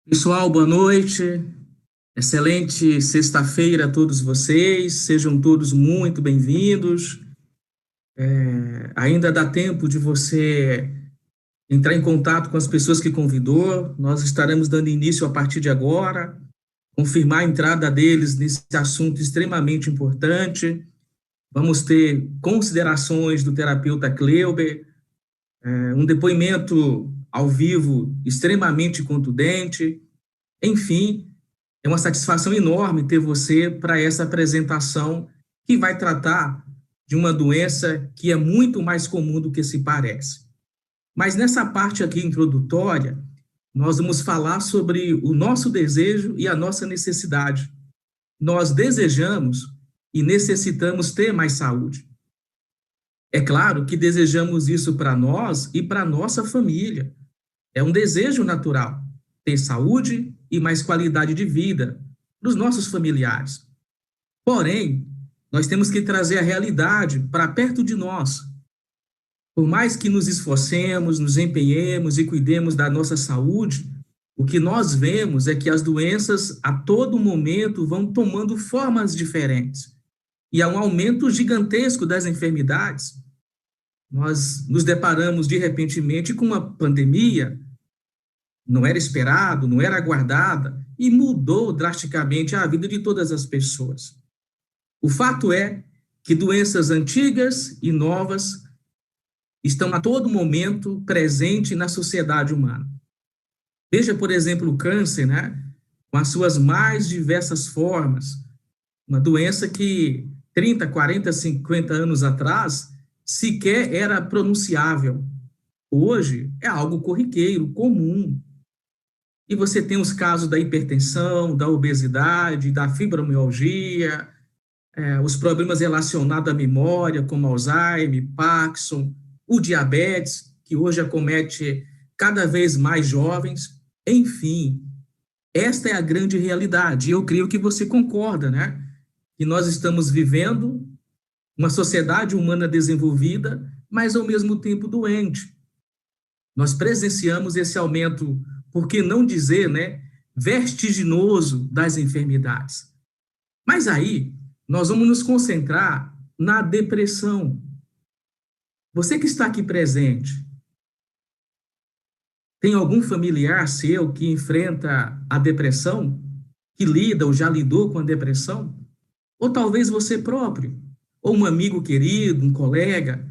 Pessoal, boa noite. Excelente sexta-feira a todos vocês. Sejam todos muito bem-vindos. Ainda dá tempo de você entrar em contato com as pessoas que convidou. Nós estaremos dando início a partir de agora, confirmar a entrada deles nesse assunto extremamente importante. Vamos ter considerações do terapeuta Kleuber, um depoimento ao vivo extremamente contundente. Enfim, é uma satisfação enorme ter você para essa apresentação que vai tratar de uma doença que é muito mais comum do que se parece. Mas nessa parte aqui introdutória, nós vamos falar sobre o nosso desejo e a nossa necessidade. Nós desejamos e necessitamos ter mais saúde. É claro que desejamos isso para nós e para nossa família. É um desejo natural ter saúde e mais qualidade de vida para os nossos familiares. Porém, nós temos que trazer a realidade para perto de nós. Por mais que nos esforcemos, nos empenhemos e cuidemos da nossa saúde, o que nós vemos é que as doenças a todo momento vão tomando formas diferentes. E há um aumento gigantesco das enfermidades. Nós nos deparamos de repentemente com uma pandemia, não era esperado, não era aguardada, e mudou drasticamente a vida de todas as pessoas. O fato é que doenças antigas e novas estão a todo momento presentes na sociedade humana. Veja, por exemplo, o câncer, né? Com as suas mais diversas formas, uma doença que 30, 40, 50 anos atrás sequer era pronunciável. Hoje é algo corriqueiro, comum. E você tem os casos da hipertensão, da obesidade, da fibromialgia, os problemas relacionados à memória, como Alzheimer, Parkinson, o diabetes, que hoje acomete cada vez mais jovens. Enfim, esta é a grande realidade. E eu creio que você concorda, né? Que nós estamos vivendo uma sociedade humana desenvolvida, mas ao mesmo tempo doente. Nós presenciamos esse aumento, por que não dizer, né, vertiginoso das enfermidades. Mas aí, nós vamos nos concentrar na depressão. Você que está aqui presente, tem algum familiar seu que enfrenta a depressão? Que lida ou já lidou com a depressão? Ou talvez você próprio, ou um amigo querido, um colega.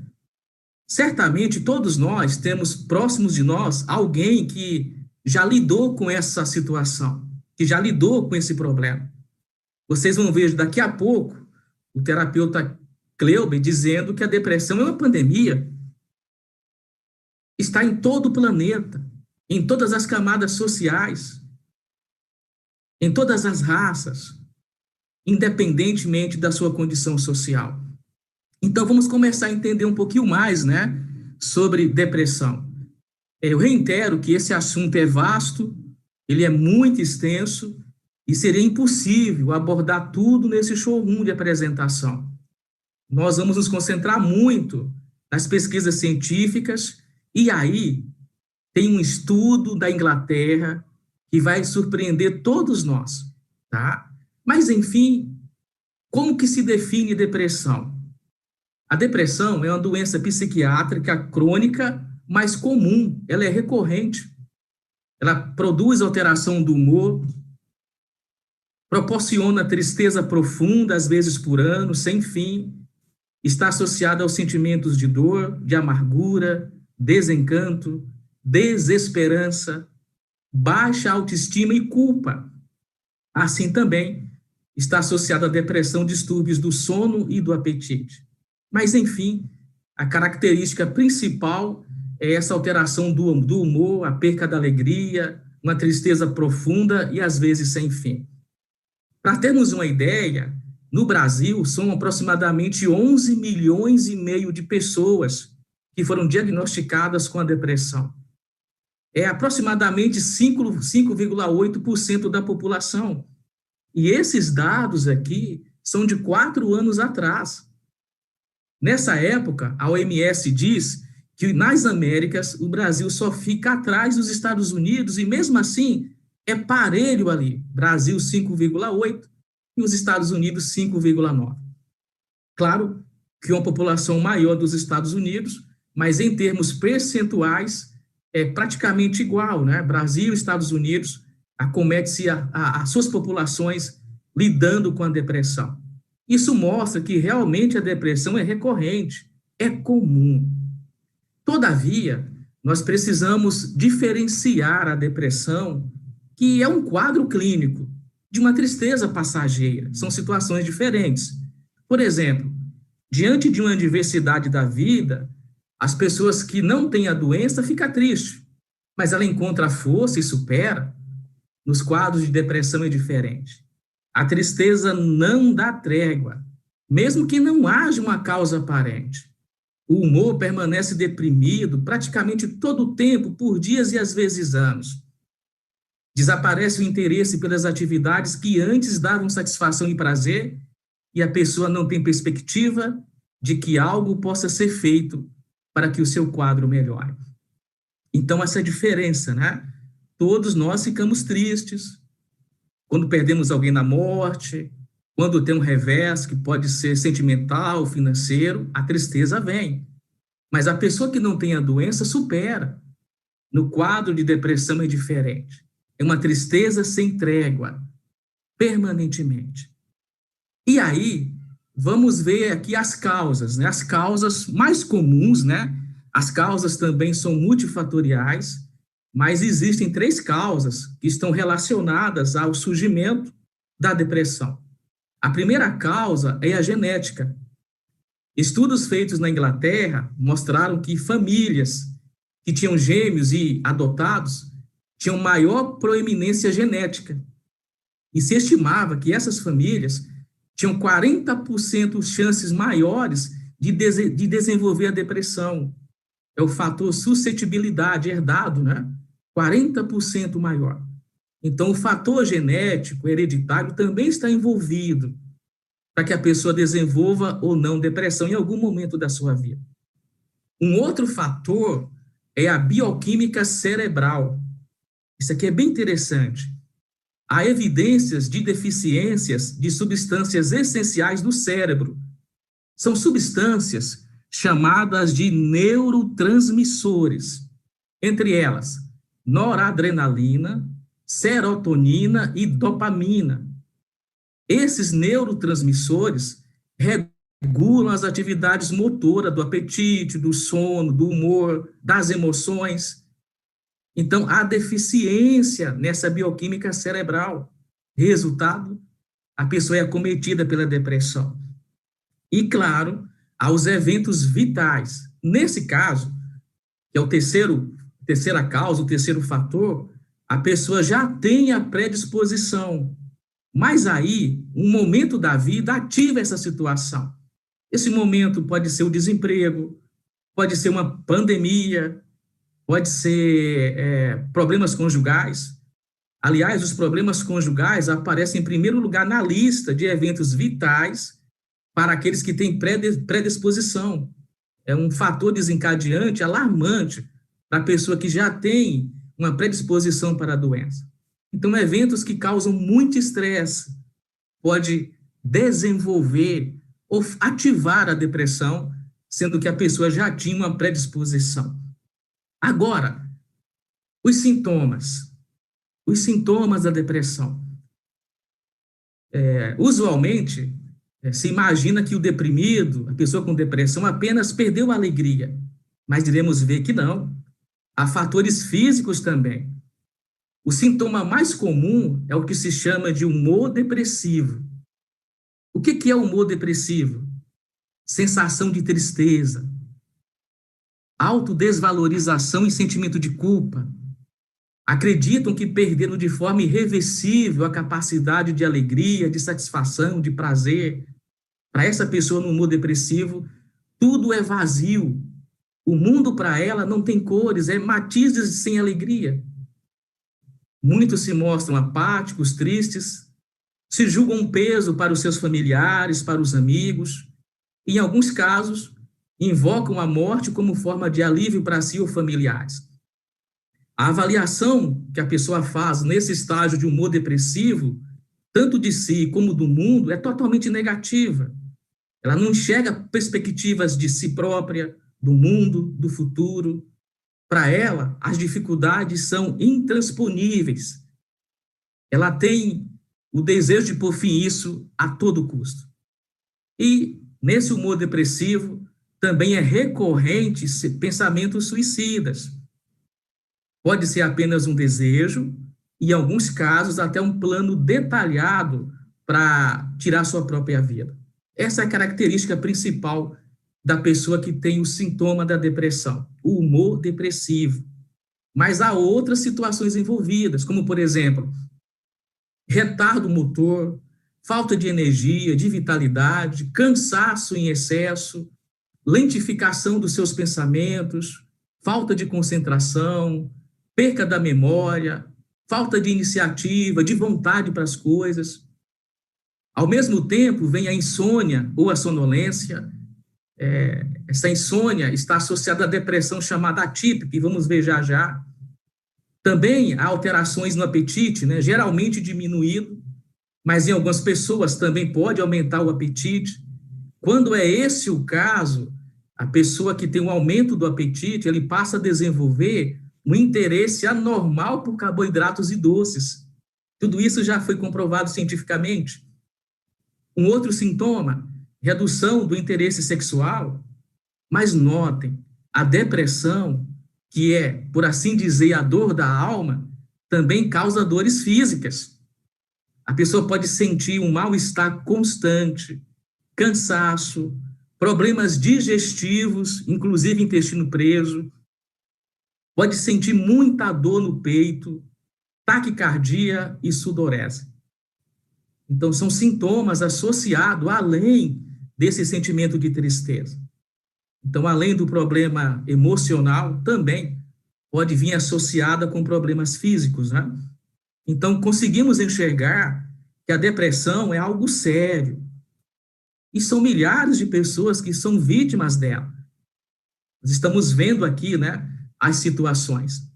Certamente todos nós temos próximos de nós alguém que já lidou com essa situação, que já lidou com esse problema. Vocês vão ver daqui a pouco o terapeuta Kleuber dizendo que a depressão é uma pandemia. Está em todo o planeta, em todas as camadas sociais, em todas as raças, independentemente da sua condição social. Então, vamos começar a entender um pouquinho mais, né, sobre depressão. Eu reitero que esse assunto é vasto, ele é muito extenso e seria impossível abordar tudo nesse showroom de apresentação. Nós vamos nos concentrar muito nas pesquisas científicas e aí tem um estudo da Inglaterra que vai surpreender todos nós, tá? Mas, enfim, como que se define depressão? A depressão é uma doença psiquiátrica crônica, mas comum, ela é recorrente. Ela produz alteração do humor, proporciona tristeza profunda, às vezes por anos, sem fim, está associada aos sentimentos de dor, de amargura, desencanto, desesperança, baixa autoestima e culpa. Assim também está associada à depressão, distúrbios do sono e do apetite. Mas, enfim, a característica principal é essa alteração do humor, a perca da alegria, uma tristeza profunda e, às vezes, sem fim. Para termos uma ideia, no Brasil, são aproximadamente 11 milhões e meio de pessoas que foram diagnosticadas com a depressão. É aproximadamente 5,8% da população. E esses dados aqui são de 4 anos atrás. Nessa época, a OMS diz que nas Américas o Brasil só fica atrás dos Estados Unidos e, mesmo assim, é parelho ali, Brasil 5,8 e os Estados Unidos 5,9. Claro que uma população maior dos Estados Unidos, mas em termos percentuais é praticamente igual, né? Brasil e Estados Unidos acomete-se as suas populações lidando com a depressão. Isso mostra que realmente a depressão é recorrente, é comum. Todavia, nós precisamos diferenciar a depressão, que é um quadro clínico, de uma tristeza passageira. São situações diferentes. Por exemplo, diante de uma adversidade da vida, as pessoas que não têm a doença ficam tristes, mas ela encontra força e supera. Nos quadros de depressão é diferente. A tristeza não dá trégua, mesmo que não haja uma causa aparente. O humor permanece deprimido praticamente todo o tempo, por dias e às vezes anos. Desaparece o interesse pelas atividades que antes davam satisfação e prazer, e a pessoa não tem perspectiva de que algo possa ser feito para que o seu quadro melhore. Então, essa é a diferença, né? Todos nós ficamos tristes quando perdemos alguém na morte, quando tem um revés que pode ser sentimental, financeiro, a tristeza vem. Mas a pessoa que não tem a doença supera. No quadro de depressão é diferente. É uma tristeza sem trégua, permanentemente. E aí, vamos ver aqui as causas, né? As causas mais comuns, né? As causas também são multifatoriais, mas existem 3 causas que estão relacionadas ao surgimento da depressão. A primeira causa é a genética. Estudos feitos na Inglaterra mostraram que famílias que tinham gêmeos e adotados tinham maior proeminência genética. E se estimava que essas famílias tinham 40% chances maiores de desenvolver a depressão. É o fator suscetibilidade herdado, né? 40% maior. Então, o fator genético, hereditário, também está envolvido para que a pessoa desenvolva ou não depressão em algum momento da sua vida. Um outro fator é a bioquímica cerebral. Isso aqui é bem interessante. Há evidências de deficiências de substâncias essenciais do cérebro. São substâncias chamadas de neurotransmissores, entre elas noradrenalina, serotonina e dopamina. Esses neurotransmissores regulam as atividades motoras do apetite, do sono, do humor, das emoções. Então, há deficiência nessa bioquímica cerebral. Resultado, a pessoa é acometida pela depressão. E, claro, há os eventos vitais. Nesse caso, que é terceira causa, o terceiro fator, a pessoa já tem a predisposição. Mas aí, um momento da vida ativa essa situação. Esse momento pode ser o desemprego, pode ser uma pandemia, pode ser problemas conjugais. Aliás, os problemas conjugais aparecem em primeiro lugar na lista de eventos vitais para aqueles que têm predisposição. É um fator desencadeante alarmante para a pessoa que já tem uma predisposição para a doença. Então, eventos que causam muito estresse pode desenvolver ou ativar a depressão, sendo que a pessoa já tinha uma predisposição. Agora, os sintomas da depressão. Usualmente, se imagina que o deprimido, a pessoa com depressão, apenas perdeu a alegria, mas iremos ver que não. Há fatores físicos também. O sintoma mais comum é o que se chama de humor depressivo. O que é humor depressivo? Sensação de tristeza, autodesvalorização e sentimento de culpa. Acreditam que perderam de forma irreversível a capacidade de alegria, de satisfação, de prazer. Para essa pessoa no humor depressivo, tudo é vazio. O mundo para ela não tem cores, é matizes sem alegria. Muitos se mostram apáticos, tristes, se julgam um peso para os seus familiares, para os amigos. E, em alguns casos, invocam a morte como forma de alívio para si ou familiares. A avaliação que a pessoa faz nesse estágio de humor depressivo, tanto de si como do mundo, é totalmente negativa. Ela não enxerga perspectivas de si própria, do mundo, do futuro. Para ela, as dificuldades são intransponíveis. Ela tem o desejo de pôr fim isso a todo custo. E, nesse humor depressivo, também é recorrente pensamentos suicidas. Pode ser apenas um desejo, e, em alguns casos, até um plano detalhado para tirar sua própria vida. Essa é a característica principal da pessoa que tem o sintoma da depressão, o humor depressivo. Mas há outras situações envolvidas, como, por exemplo, retardo motor, falta de energia, de vitalidade, cansaço em excesso, lentificação dos seus pensamentos, falta de concentração, perca da memória, falta de iniciativa, de vontade para as coisas. Ao mesmo tempo, vem a insônia ou a sonolência. Essa insônia está associada à depressão chamada atípica, e vamos ver já já. Também há alterações no apetite, né, geralmente diminuído, mas em algumas pessoas também pode aumentar o apetite. Quando é esse o caso, a pessoa que tem um aumento do apetite, ele passa a desenvolver um interesse anormal por carboidratos e doces. Tudo isso já foi comprovado cientificamente. Um outro sintoma, redução do interesse sexual. Mas notem, a depressão, que é, por assim dizer, a dor da alma, também causa dores físicas. A pessoa pode sentir um mal-estar constante, cansaço, problemas digestivos, inclusive intestino preso, pode sentir muita dor no peito, taquicardia e sudorese. Então, são sintomas associados além desse sentimento de tristeza. Então, além do problema emocional, também pode vir associada com problemas físicos, né? Então, conseguimos enxergar que a depressão é algo sério. E são milhares de pessoas que são vítimas dela. Nós estamos vendo aqui, né, as situações.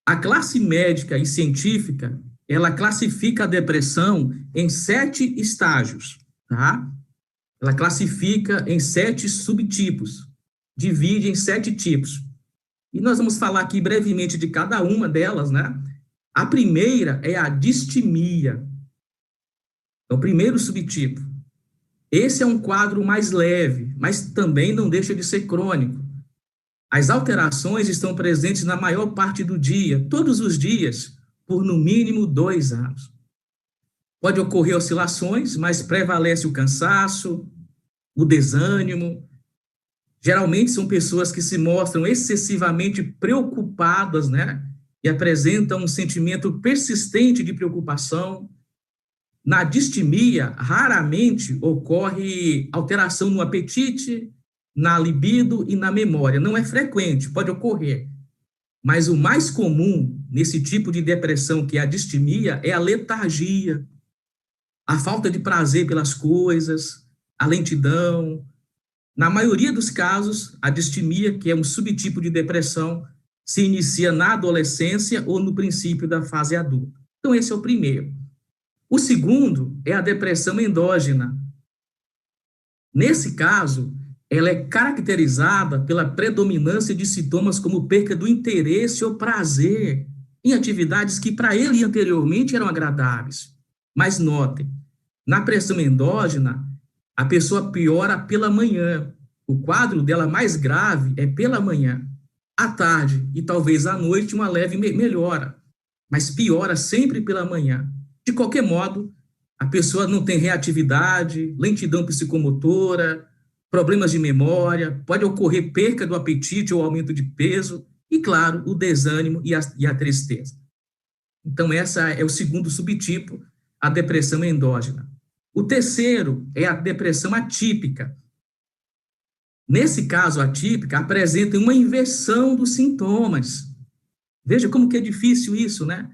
A classe médica e científica, ela classifica a depressão em 7 estágios, tá? Ela classifica em 7 subtipos, divide em 7 tipos. E nós vamos falar aqui brevemente de cada uma delas, né? A primeira é a distimia. É o primeiro subtipo. Esse é um quadro mais leve, mas também não deixa de ser crônico. As alterações estão presentes na maior parte do dia, todos os dias, por no mínimo 2 anos. Pode ocorrer oscilações, mas prevalece o cansaço, o desânimo. Geralmente são pessoas que se mostram excessivamente preocupadas, né? E apresentam um sentimento persistente de preocupação. Na distimia, raramente ocorre alteração no apetite, na libido e na memória. Não é frequente, pode ocorrer. Mas o mais comum nesse tipo de depressão, que é a distimia, é a letargia, a falta de prazer pelas coisas, a lentidão. Na maioria dos casos, a distimia, que é um subtipo de depressão, se inicia na adolescência ou no princípio da fase adulta. Então, esse é o primeiro. O segundo é a depressão endógena. Nesse caso, ela é caracterizada pela predominância de sintomas como perca do interesse ou prazer em atividades que para ele anteriormente eram agradáveis. Mas notem, na pressão endógena, a pessoa piora pela manhã. O quadro dela mais grave é pela manhã. À tarde e talvez à noite uma leve melhora, mas piora sempre pela manhã. De qualquer modo, a pessoa não tem reatividade, lentidão psicomotora, problemas de memória, pode ocorrer perca do apetite ou aumento de peso, e, claro, o desânimo e a tristeza. Então, essa é o segundo subtipo, a depressão endógena. O terceiro é a depressão atípica. Nesse caso atípica, apresenta uma inversão dos sintomas. Veja como que é difícil isso, né?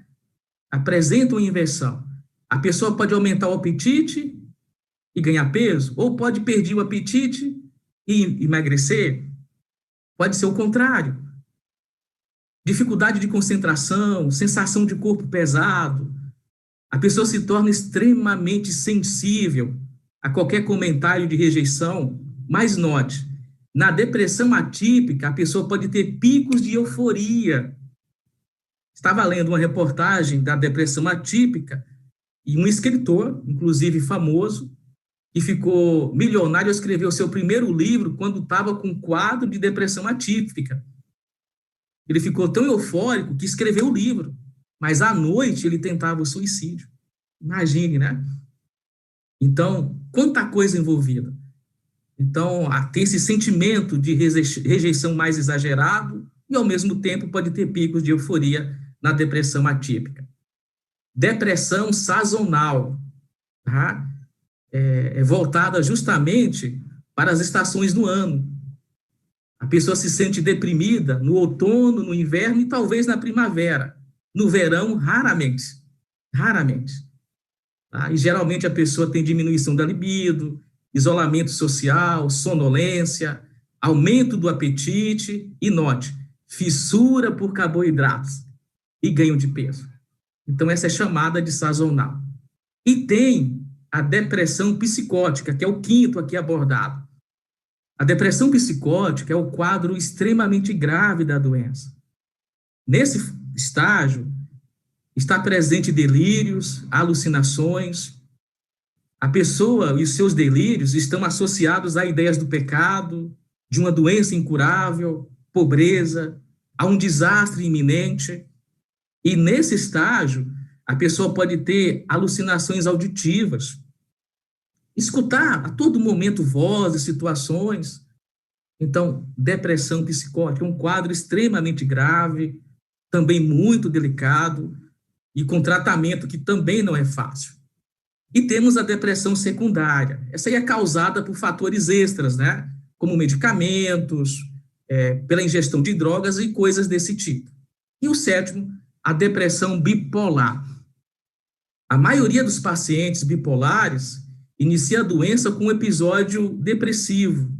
Apresenta uma inversão. A pessoa pode aumentar o apetite e ganhar peso, ou pode perder o apetite e emagrecer. Pode ser o contrário. dificuldade de concentração, sensação de corpo pesado. A pessoa se torna extremamente sensível a qualquer comentário de rejeição. Mas note, na depressão atípica, a pessoa pode ter picos de euforia. Estava lendo uma reportagem da depressão atípica e um escritor, inclusive famoso, que ficou milionário, escreveu seu primeiro livro quando estava com um quadro de depressão atípica. Ele ficou tão eufórico que escreveu o livro, mas à noite ele tentava o suicídio. Imagine, né? Então, quanta coisa envolvida. Então, tem esse sentimento de rejeição mais exagerado e, ao mesmo tempo, pode ter picos de euforia na depressão atípica. Depressão sazonal, tá? É voltada justamente para as estações do ano. A pessoa se sente deprimida no outono, no inverno e talvez na primavera. No verão, raramente. Raramente. Tá? E geralmente a pessoa tem diminuição da libido, isolamento social, sonolência, aumento do apetite e, note, fissura por carboidratos e ganho de peso. Então, essa é chamada de sazonal. E tem a depressão psicótica, que é o quinto aqui abordado. A depressão psicótica é o quadro extremamente grave da doença. Nesse estágio, está presente delírios, alucinações. A pessoa e os seus delírios estão associados a ideias do pecado, de uma doença incurável, pobreza, a um desastre iminente. E nesse estágio, a pessoa pode ter alucinações auditivas, escutar a todo momento vozes, situações. Então, depressão psicótica é um quadro extremamente grave, também muito delicado, e com tratamento que também não é fácil. E temos a depressão secundária. Essa aí é causada por fatores extras, né? Como medicamentos, pela ingestão de drogas e coisas desse tipo. E o sétimo, a depressão bipolar. A maioria dos pacientes bipolares inicia a doença com um episódio depressivo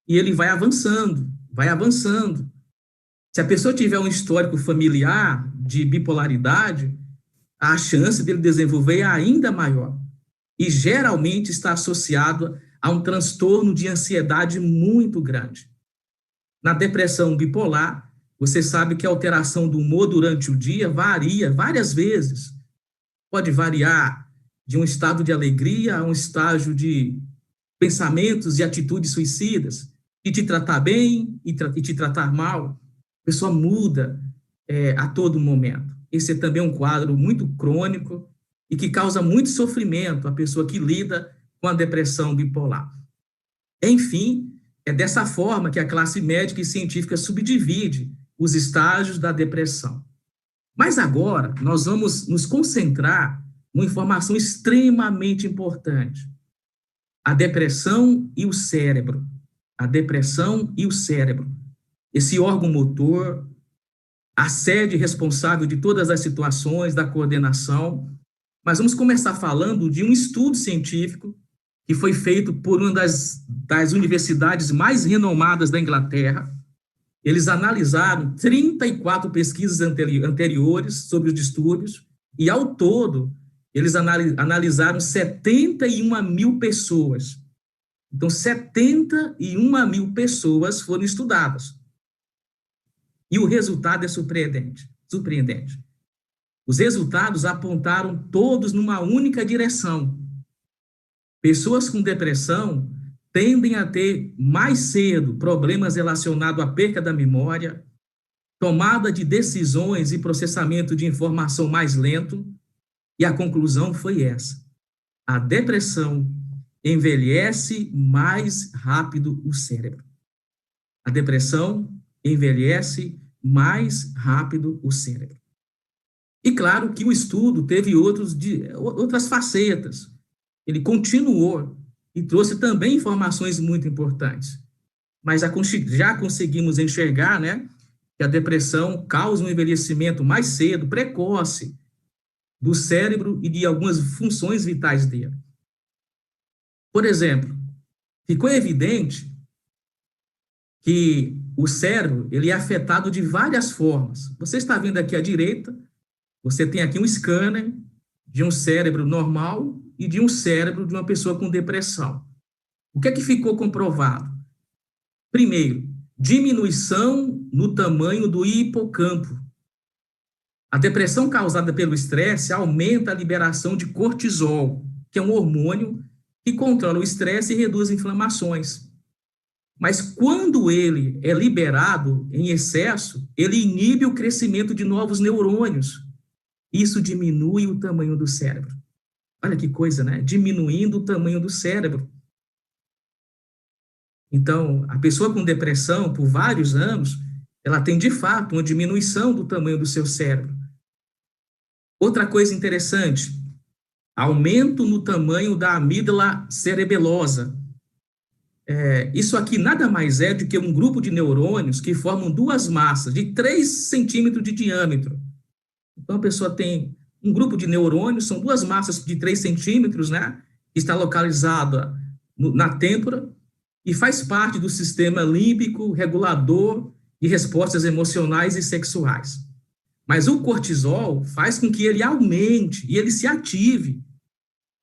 e ele vai avançando, vai avançando. Se a pessoa tiver um histórico familiar de bipolaridade, a chance dele desenvolver é ainda maior. E geralmente está associado a um transtorno de ansiedade muito grande. Na depressão bipolar, você sabe que a alteração do humor durante o dia varia várias vezes. Pode variar de um estado de alegria a um estágio de pensamentos e atitudes suicidas, de te tratar bem e te tratar mal. A pessoa muda a todo momento. Esse é também um quadro muito crônico e que causa muito sofrimento à pessoa que lida com a depressão bipolar. Enfim, é dessa forma que a classe médica e científica subdivide os estágios da depressão. Mas agora, nós vamos nos concentrar numa informação extremamente importante. A depressão e o cérebro. A depressão e o cérebro. Esse órgão motor, a sede responsável de todas as situações, da coordenação. Mas vamos começar falando de um estudo científico que foi feito por uma das universidades mais renomadas da Inglaterra. Eles analisaram 34 pesquisas anteriores sobre os distúrbios e, ao todo, eles analisaram 71 mil pessoas. Então, 71 mil pessoas foram estudadas. E o resultado é surpreendente. Os resultados apontaram todos numa única direção. Pessoas com depressão tendem a ter mais cedo problemas relacionados à perca da memória, tomada de decisões e processamento de informação mais lento, e a conclusão foi essa. A depressão envelhece mais rápido o cérebro. A depressão envelhece mais rápido o cérebro. E claro que o estudo teve outras facetas. Ele continuou e trouxe também informações muito importantes. Mas já conseguimos enxergar, né, que a depressão causa um envelhecimento mais cedo, precoce, do cérebro e de algumas funções vitais dele. Por exemplo, ficou evidente que o cérebro, ele é afetado de várias formas. Você está vendo aqui à direita, você tem aqui um scanner de um cérebro normal e de um cérebro de uma pessoa com depressão. O que é que ficou comprovado? Primeiro, diminuição no tamanho do hipocampo. A depressão causada pelo estresse aumenta a liberação de cortisol, que é um hormônio que controla o estresse e reduz inflamações. Mas quando ele é liberado em excesso, ele inibe o crescimento de novos neurônios. Isso diminui o tamanho do cérebro. Olha que coisa, né? Diminuindo o tamanho do cérebro. Então, a pessoa com depressão, por vários anos, ela tem, de fato, uma diminuição do tamanho do seu cérebro. Outra coisa interessante, aumento no tamanho da amígdala cerebelosa. Isso aqui nada mais é do que um grupo de neurônios que formam duas massas de 3 centímetros de diâmetro. Então, a pessoa tem um grupo de neurônios, são duas massas de 3 centímetros, né? Que está localizada na têmpora e faz parte do sistema límbico, regulador de respostas emocionais e sexuais. Mas o cortisol faz com que ele aumente e ele se ative.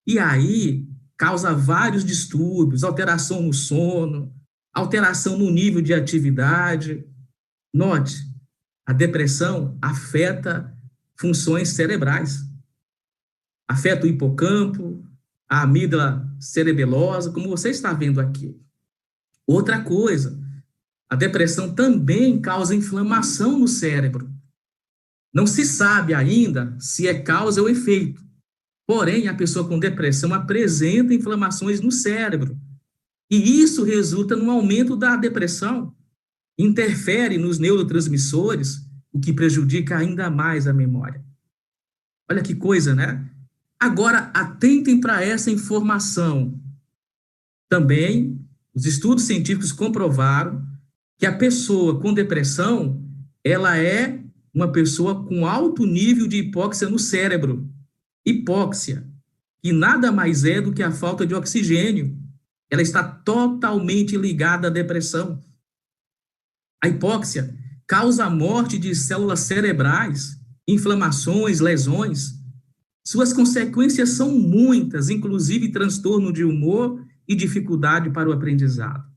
E aí causa vários distúrbios, alteração no sono, alteração no nível de atividade. Note, a depressão afeta funções cerebrais. Afeta o hipocampo, a amígdala cerebelosa, como você está vendo aqui. Outra coisa, a depressão também causa inflamação no cérebro. Não se sabe ainda se é causa ou efeito. Porém, a pessoa com depressão apresenta inflamações no cérebro. E isso resulta no aumento da depressão. Interfere nos neurotransmissores, o que prejudica ainda mais a memória. Olha que coisa, né? Agora, atentem para essa informação. Também, os estudos científicos comprovaram que a pessoa com depressão, ela é uma pessoa com alto nível de hipóxia no cérebro. Hipóxia, que nada mais é do que a falta de oxigênio. Ela está totalmente ligada à depressão. A hipóxia causa a morte de células cerebrais, inflamações, lesões. Suas consequências são muitas, inclusive transtorno de humor e dificuldade para o aprendizado.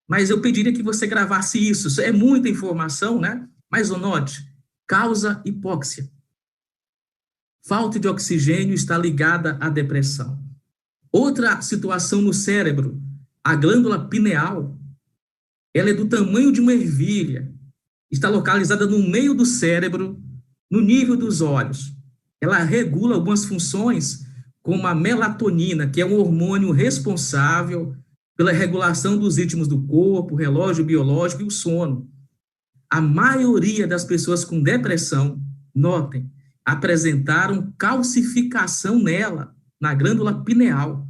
Mas eu pediria que você gravasse isso. Isso é muita informação, né? Mas note, causa hipóxia. Falta de oxigênio está ligada à depressão. Outra situação no cérebro, a glândula pineal, ela é do tamanho de uma ervilha, está localizada no meio do cérebro, no nível dos olhos. Ela regula algumas funções, como a melatonina, que é um hormônio responsável pela regulação dos ritmos do corpo, o relógio biológico e o sono. A maioria das pessoas com depressão, notem, apresentaram calcificação nela, na glândula pineal.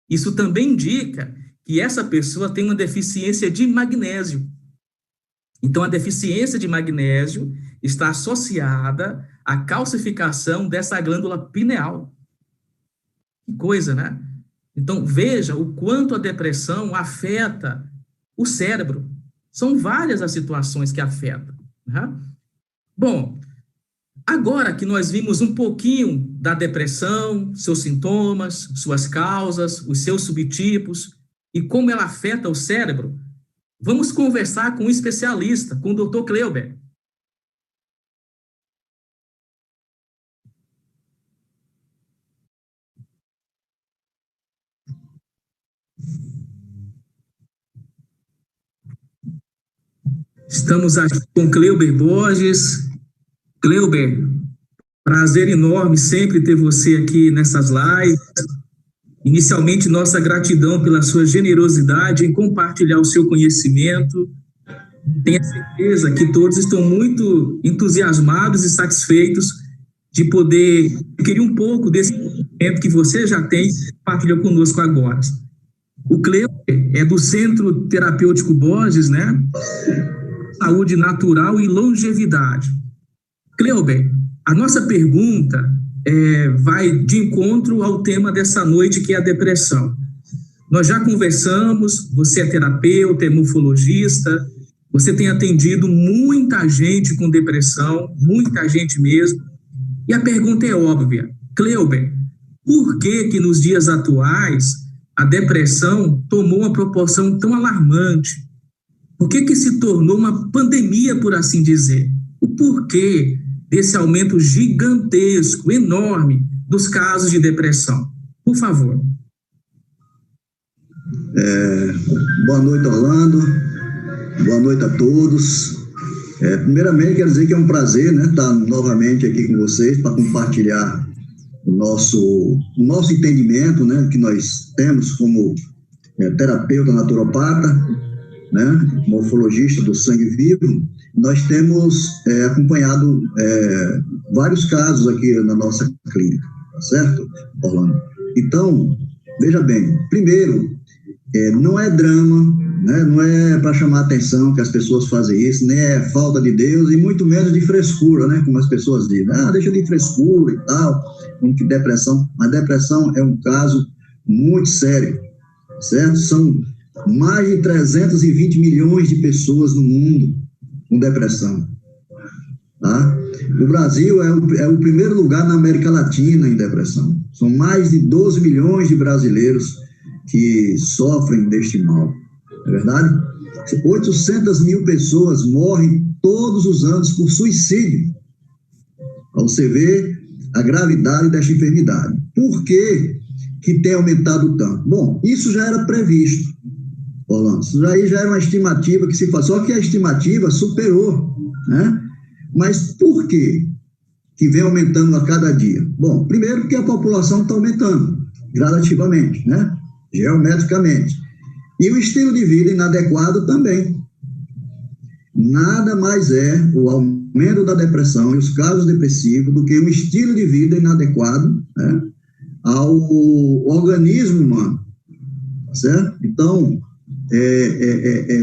Isso também indica que essa pessoa tem uma deficiência de magnésio. Então, a deficiência de magnésio está associada à calcificação dessa glândula pineal. Que coisa, né? Então, veja o quanto a depressão afeta o cérebro. São várias as situações que afetam. Né? Bom, agora que nós vimos um pouquinho da depressão, seus sintomas, suas causas, os seus subtipos e como ela afeta o cérebro, vamos conversar com um especialista, com o Dr. Kleuber. Estamos aqui com Kleuber Borges. Kleuber, prazer enorme sempre ter você aqui nessas lives. Inicialmente, nossa gratidão pela sua generosidade em compartilhar o seu conhecimento. Tenho certeza que todos estão muito entusiasmados e satisfeitos de poder adquirir um pouco desse conhecimento que você já tem e compartilha conosco agora. O Kleuber é do Centro Terapêutico Borges, né? Saúde natural e longevidade. Kleuber, a nossa pergunta vai de encontro ao tema dessa noite, que é a depressão. Nós já conversamos, você é terapeuta, é morfologista, você tem atendido muita gente com depressão, muita gente mesmo. E a pergunta é óbvia. Cleuber, por que que nos dias atuais a depressão tomou uma proporção tão alarmante? Por que que se tornou uma pandemia, por assim dizer? O porquê desse aumento gigantesco, enorme, dos casos de depressão? Por favor. Boa noite, Orlando. Boa noite a todos. Primeiramente, quero dizer que é um prazer, né, estar novamente aqui com vocês para compartilhar o nosso entendimento, né, que nós temos como terapeuta naturopata, né, morfologista do sangue vivo. Nós temos acompanhado vários casos aqui na nossa clínica, tá certo, Orlando? Então, veja bem, primeiro, não é drama, né? Não é para chamar atenção que as pessoas fazem isso, nem é falta de Deus e muito menos de frescura, né? Como as pessoas dizem, deixa de frescura e tal, como que depressão. Mas depressão é um caso muito sério, certo? São mais de 320 milhões de pessoas no mundo com depressão, tá? O Brasil é o primeiro lugar na América Latina em depressão. São mais de 12 milhões de brasileiros que sofrem deste mal, não é verdade? 800 mil pessoas morrem todos os anos por suicídio. Para você ver a gravidade desta enfermidade. Por que tem aumentado tanto? Bom, isso já era previsto, Orlando. Isso já era uma estimativa que se faz, só que a estimativa superou, né? Mas por quê que vem aumentando a cada dia? Bom, primeiro porque a população está aumentando gradativamente, né? Geometricamente. E o estilo de vida inadequado também. Nada mais é o aumento da depressão e os casos depressivos do que um estilo de vida inadequado, né, ao organismo humano, certo? Então,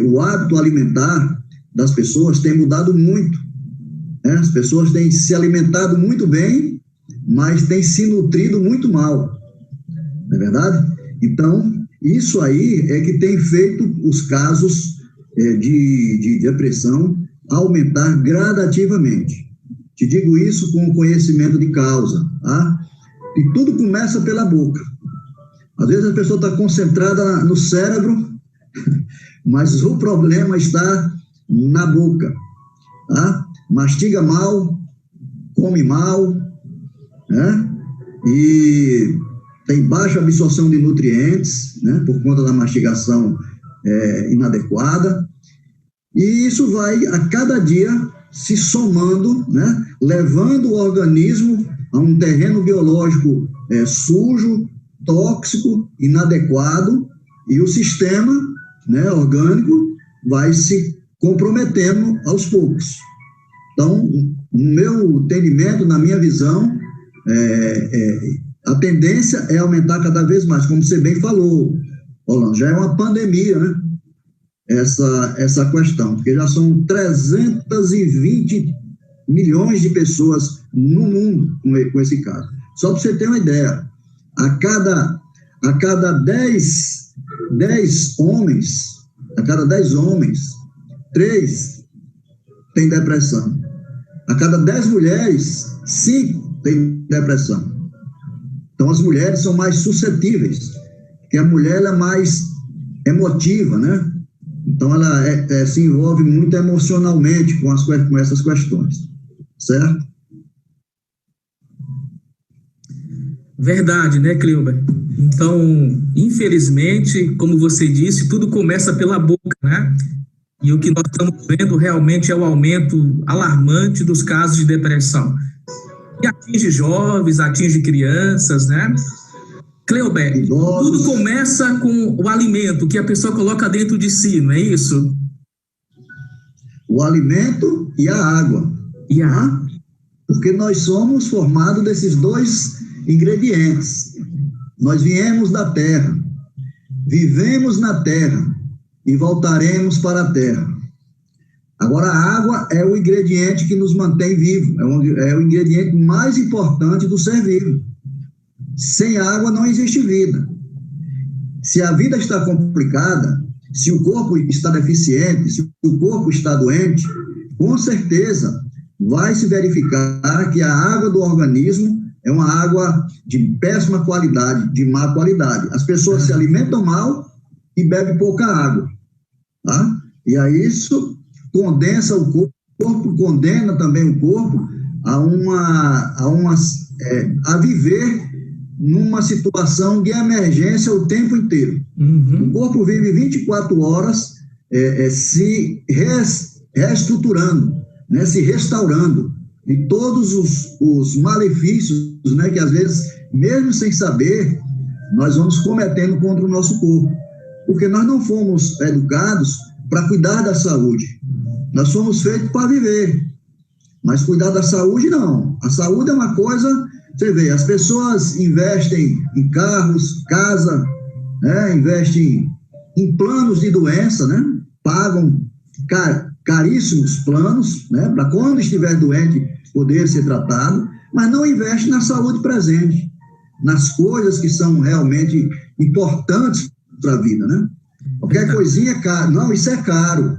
o hábito alimentar das pessoas tem mudado muito, né? As pessoas têm se alimentado muito bem, mas têm se nutrido muito mal, não é verdade? Então, isso aí é que tem feito os casos de depressão aumentar gradativamente. Te digo isso com conhecimento de causa, tá? E tudo começa pela boca. Às vezes a pessoa está concentrada no cérebro, mas o problema está na boca, tá? Mastiga mal, come mal, né? E tem baixa absorção de nutrientes, né, por conta da mastigação inadequada, e isso vai a cada dia se somando, né, levando o organismo a um terreno biológico sujo, tóxico, inadequado, e o sistema, né, orgânico vai se comprometendo aos poucos. Então, no meu entendimento, na minha visão, a tendência é aumentar cada vez mais, como você bem falou, Orlando, já é uma pandemia, né? Essa questão, porque já são 320 milhões de pessoas no mundo com esse caso. Só para você ter uma ideia, a cada 10 homens, 3 têm depressão. A cada 10 mulheres, 5 têm depressão. Então, as mulheres são mais suscetíveis, porque a mulher ela é mais emotiva, né? Então, ela se envolve muito emocionalmente com essas questões, certo? Verdade, né, Cleuber? Então, infelizmente, como você disse, tudo começa pela boca, né? E o que nós estamos vendo realmente é o aumento alarmante dos casos de depressão. Que atinge jovens, atinge crianças, né? Cleuber, tudo começa com o alimento que a pessoa coloca dentro de si, não é isso? O alimento e a água. E a água. Porque nós somos formados desses dois ingredientes. Nós viemos da terra, vivemos na terra e voltaremos para a terra. Agora, a água é o ingrediente que nos mantém vivo, é o ingrediente mais importante do ser vivo. Sem água não existe vida. Se a vida está complicada, se o corpo está deficiente, se o corpo está doente, com certeza vai se verificar que a água do organismo é uma água de péssima qualidade, de má qualidade. As pessoas se alimentam mal e bebem pouca água, tá? E aí isso condensa o corpo, condena também o corpo a viver numa situação de emergência o tempo inteiro. O corpo vive 24 horas se reestruturando, né, se restaurando, e todos os malefícios, né, que às vezes, mesmo sem saber, nós vamos cometendo contra o nosso corpo, porque nós não fomos educados para cuidar da saúde, nós fomos feitos para viver, mas cuidar da saúde não. A saúde é uma coisa, você vê, as pessoas investem em carros, casa, né, investem em planos de doença, né, pagam caríssimos planos, né, para quando estiver doente poder ser tratado, mas não investe na saúde presente, nas coisas que são realmente importantes para a vida, né? Qualquer coisinha é caro. Não, isso é caro,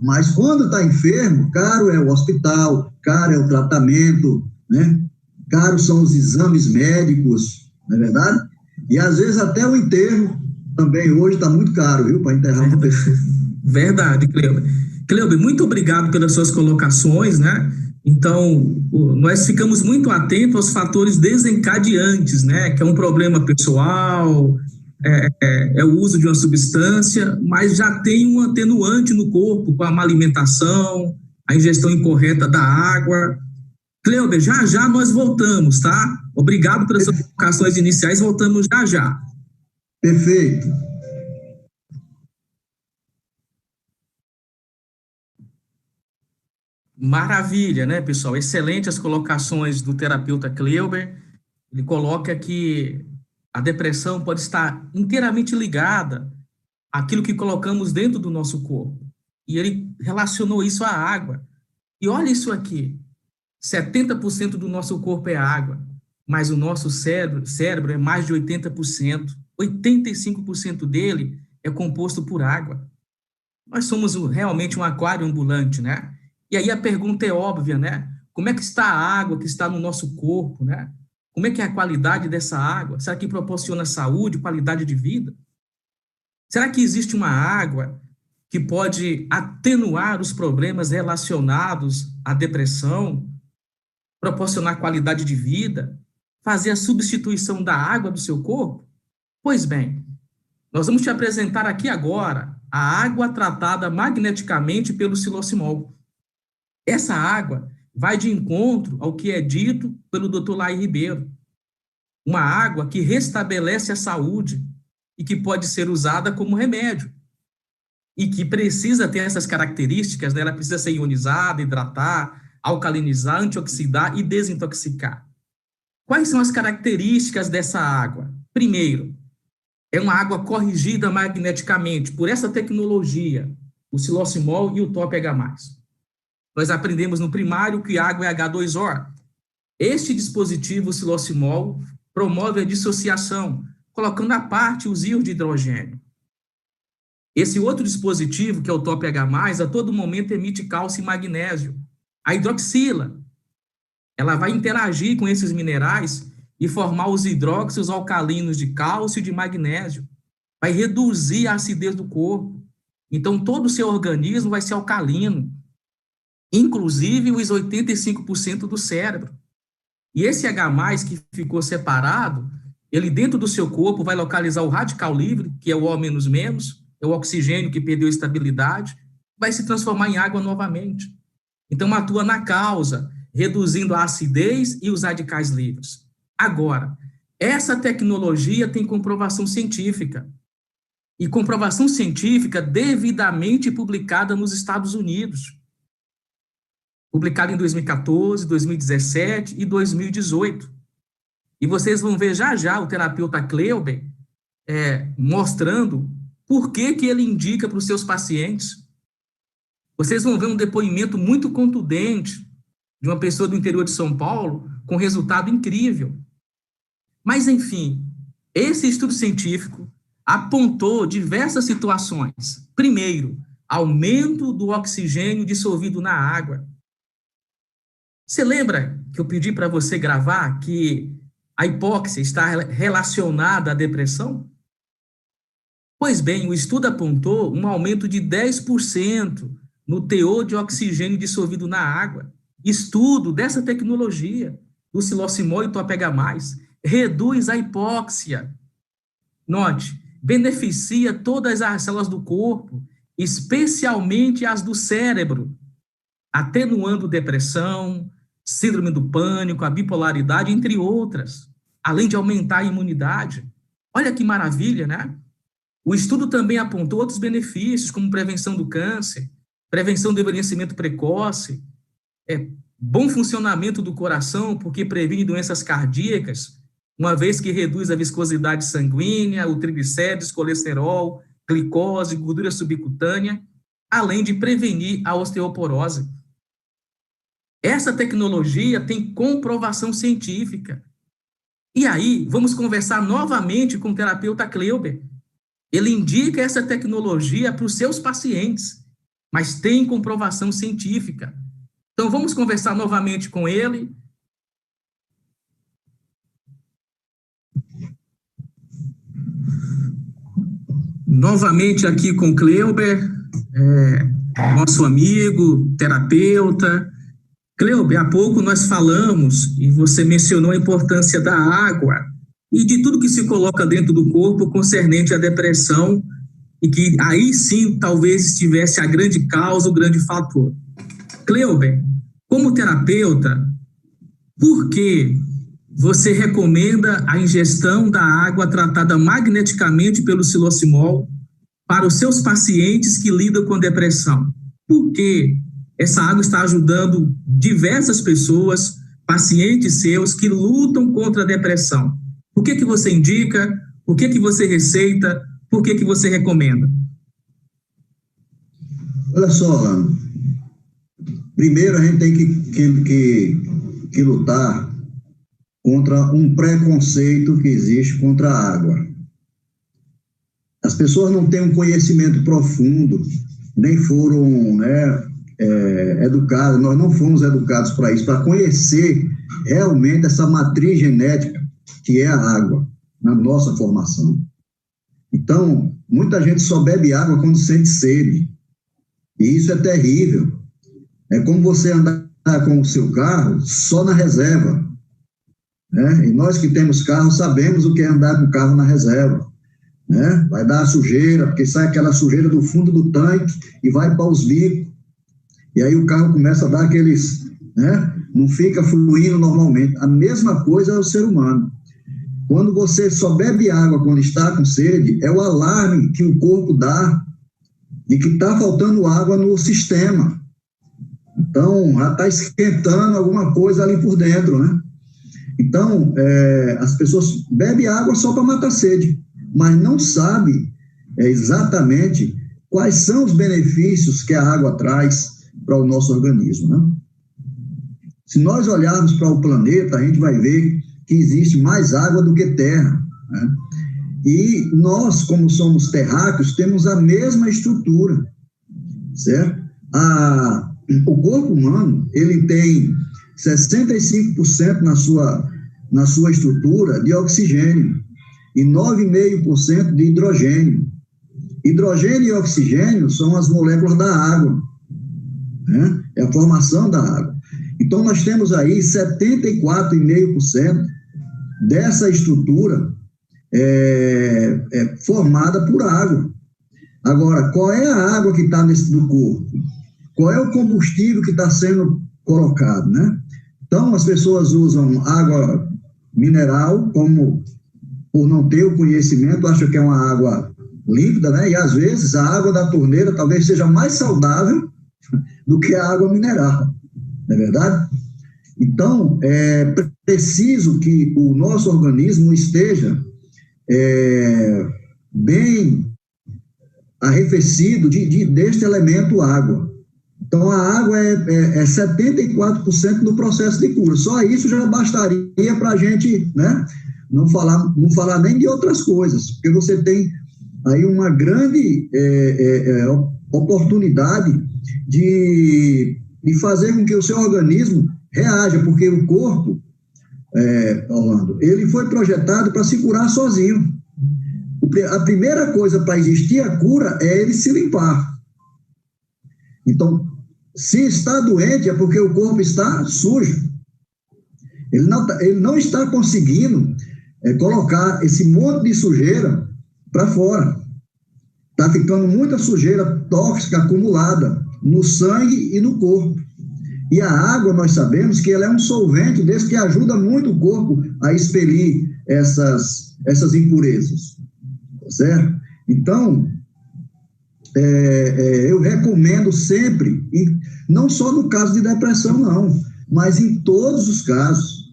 mas quando está enfermo, caro é o hospital, caro é o tratamento, né? Caros são os exames médicos, não é verdade? E às vezes até o enterro também hoje está muito caro, viu, para enterrar uma pessoa. Verdade, Cleuber. Cleuber, muito obrigado pelas suas colocações, né? Então, nós ficamos muito atentos aos fatores desencadeantes, né? Que é um problema pessoal, é o uso de uma substância, mas já tem um atenuante no corpo, com a má alimentação, a ingestão incorreta da água. Cleuber, já nós voltamos, tá? Obrigado pelas suas colocações iniciais, voltamos já. Perfeito. Maravilha, né, pessoal? Excelente as colocações do terapeuta Cleuber. Ele coloca que a depressão pode estar inteiramente ligada àquilo que colocamos dentro do nosso corpo. E ele relacionou isso à água. E olha isso aqui, 70% do nosso corpo é água, mas o nosso cérebro é mais de 80%. 85% dele é composto por água. Nós somos realmente um aquário ambulante, né? E aí a pergunta é óbvia, né? Como é que está a água que está no nosso corpo, né? Como é que é a qualidade dessa água? Será que proporciona saúde, qualidade de vida? Será que existe uma água que pode atenuar os problemas relacionados à depressão, proporcionar qualidade de vida, fazer a substituição da água do seu corpo? Pois bem, nós vamos te apresentar aqui agora a água tratada magneticamente pelo xilocimol. Essa água vai de encontro ao que é dito pelo Dr. Laí Ribeiro. Uma água que restabelece a saúde e que pode ser usada como remédio. E que precisa ter essas características, né? Ela precisa ser ionizada, hidratar, alcalinizar, antioxidar e desintoxicar. Quais são as características dessa água? Primeiro, é uma água corrigida magneticamente por essa tecnologia, o xilocimol e o TOP-H+. Nós aprendemos no primário que a água é H2O. Este dispositivo, o xilocimol, promove a dissociação, colocando à parte os íons de hidrogênio. Esse outro dispositivo, que é o TOP-H+, a todo momento emite cálcio e magnésio. A hidroxila, ela vai interagir com esses minerais e formar os hidróxidos alcalinos de cálcio e de magnésio. Vai reduzir a acidez do corpo. Então, todo o seu organismo vai ser alcalino, inclusive os 85% do cérebro. E esse H+, que ficou separado, ele dentro do seu corpo vai localizar o radical livre, que é o O menos, é o oxigênio que perdeu estabilidade, vai se transformar em água novamente. Então, atua na causa, reduzindo a acidez e os radicais livres. Agora, essa tecnologia tem comprovação científica. E comprovação científica devidamente publicada nos Estados Unidos. Publicada em 2014, 2017 e 2018. E vocês vão ver já o terapeuta Cleuber mostrando por que ele indica para os seus pacientes. Vocês vão ver um depoimento muito contundente de uma pessoa do interior de São Paulo com resultado incrível. Mas, enfim, esse estudo científico apontou diversas situações. Primeiro, aumento do oxigênio dissolvido na água. Você lembra que eu pedi para você gravar que a hipóxia está relacionada à depressão? Pois bem, o estudo apontou um aumento de 10% no teor de oxigênio dissolvido na água. Estudo dessa tecnologia, do silocimol e topega mais, reduz a hipóxia. Note, beneficia todas as células do corpo, especialmente as do cérebro, atenuando depressão, síndrome do pânico, a bipolaridade, entre outras, além de aumentar a imunidade. Olha que maravilha, né? O estudo também apontou outros benefícios, como prevenção do câncer, prevenção do envelhecimento precoce, bom funcionamento do coração, porque previne doenças cardíacas, uma vez que reduz a viscosidade sanguínea, o triglicérides, colesterol, glicose, gordura subcutânea, além de prevenir a osteoporose. Essa tecnologia tem comprovação científica. E aí, vamos conversar novamente com o terapeuta Kleuber. Ele indica essa tecnologia para os seus pacientes, mas tem comprovação científica. Então, vamos conversar novamente com ele. Novamente aqui com o Kleuber, nosso amigo, terapeuta. Kleuber, há pouco nós falamos, e você mencionou a importância da água e de tudo que se coloca dentro do corpo concernente à depressão, e que aí sim talvez estivesse a grande causa, o grande fator. Kleuber, como terapeuta, por que você recomenda a ingestão da água tratada magneticamente pelo silocimol para os seus pacientes que lidam com depressão? Por que essa água está ajudando diversas pessoas, pacientes seus, que lutam contra a depressão? Por que você indica? Por que você receita? Por que você recomenda? Olha só, Orlando. Primeiro, a gente tem que lutar contra um preconceito que existe contra a água. As pessoas não têm um conhecimento profundo, nem foram educadas, nós não fomos educados para isso, para conhecer realmente essa matriz genética que é a água, na nossa formação. Então, muita gente só bebe água quando sente sede, e isso é terrível. É como você andar com o seu carro só na reserva, né? E nós que temos carro sabemos o que é andar com o carro na reserva, né? Vai dar sujeira, porque sai aquela sujeira do fundo do tanque e vai para os bicos, e aí o carro começa a dar aqueles, né? Não fica fluindo normalmente. A mesma coisa é o ser humano. Quando você só bebe água quando está com sede, é o alarme que o corpo dá de que está faltando água no sistema. Então, já está esquentando alguma coisa ali por dentro, né? Então, as pessoas bebem água só para matar sede, mas não sabem exatamente quais são os benefícios que a água traz para o nosso organismo, né? Se nós olharmos para o planeta, a gente vai ver que existe mais água do que terra, né? E nós, como somos terráqueos, temos a mesma estrutura, certo? O corpo humano, ele tem 65% na sua estrutura de oxigênio e 9,5% de hidrogênio. Hidrogênio e oxigênio são as moléculas da água, né? É a formação da água. Então, nós temos aí 74,5% dessa estrutura formada por água. Agora, qual é a água que está dentro do corpo? Qual é o combustível que está sendo colocado, né? Então, as pessoas usam água mineral, como por não ter o conhecimento, acham que é uma água límpida, né? E, às vezes, a água da torneira talvez seja mais saudável do que a água mineral, não é verdade? Então, é preciso que o nosso organismo esteja bem arrefecido deste elemento água. Então, a água é 74% do processo de cura. Só isso já bastaria para a gente, né, não falar nem de outras coisas, porque você tem aí uma grande oportunidade de fazer com que o seu organismo reaja, porque o corpo, Orlando, ele foi projetado para se curar sozinho. A primeira coisa para existir a cura é ele se limpar. Então, se está doente é porque o corpo está sujo. Ele não está conseguindo colocar esse monte de sujeira para fora. Está ficando muita sujeira tóxica acumulada no sangue e no corpo. E a água, nós sabemos que ela é um solvente desse que ajuda muito o corpo a expelir essas impurezas. Certo? Então, eu recomendo sempre, não só no caso de depressão, não, mas em todos os casos.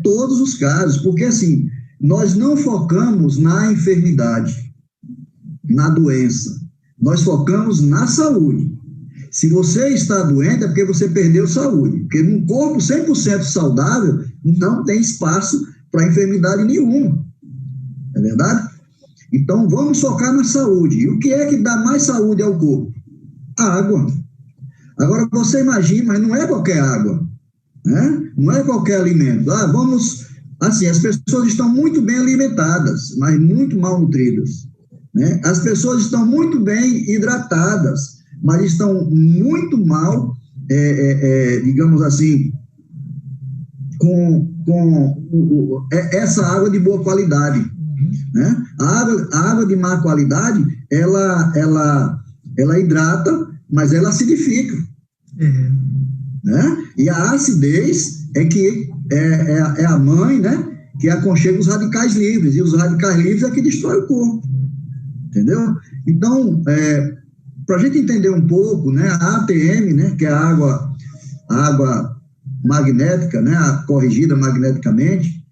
Todos os casos, porque assim, nós não focamos na enfermidade, na doença, nós focamos na saúde. Se você está doente é porque você perdeu saúde, porque num corpo 100% saudável não tem espaço para enfermidade nenhuma. É verdade? Então, vamos focar na saúde. E o que é que dá mais saúde ao corpo? A água. Agora, você imagina, mas não é qualquer água, né? Não é qualquer alimento. Assim, as pessoas estão muito bem alimentadas, mas muito mal nutridas, né? As pessoas estão muito bem hidratadas, mas estão muito mal, digamos assim, com essa água de boa qualidade. Né? A água de má qualidade, ela hidrata, mas ela acidifica. Né? E a acidez é a mãe, né, que aconchega os radicais livres, e os radicais livres é que destrói o corpo. Entendeu? Então, para a gente entender um pouco, né, a ATM, né, que é a água magnética, né, a corrigida magneticamente,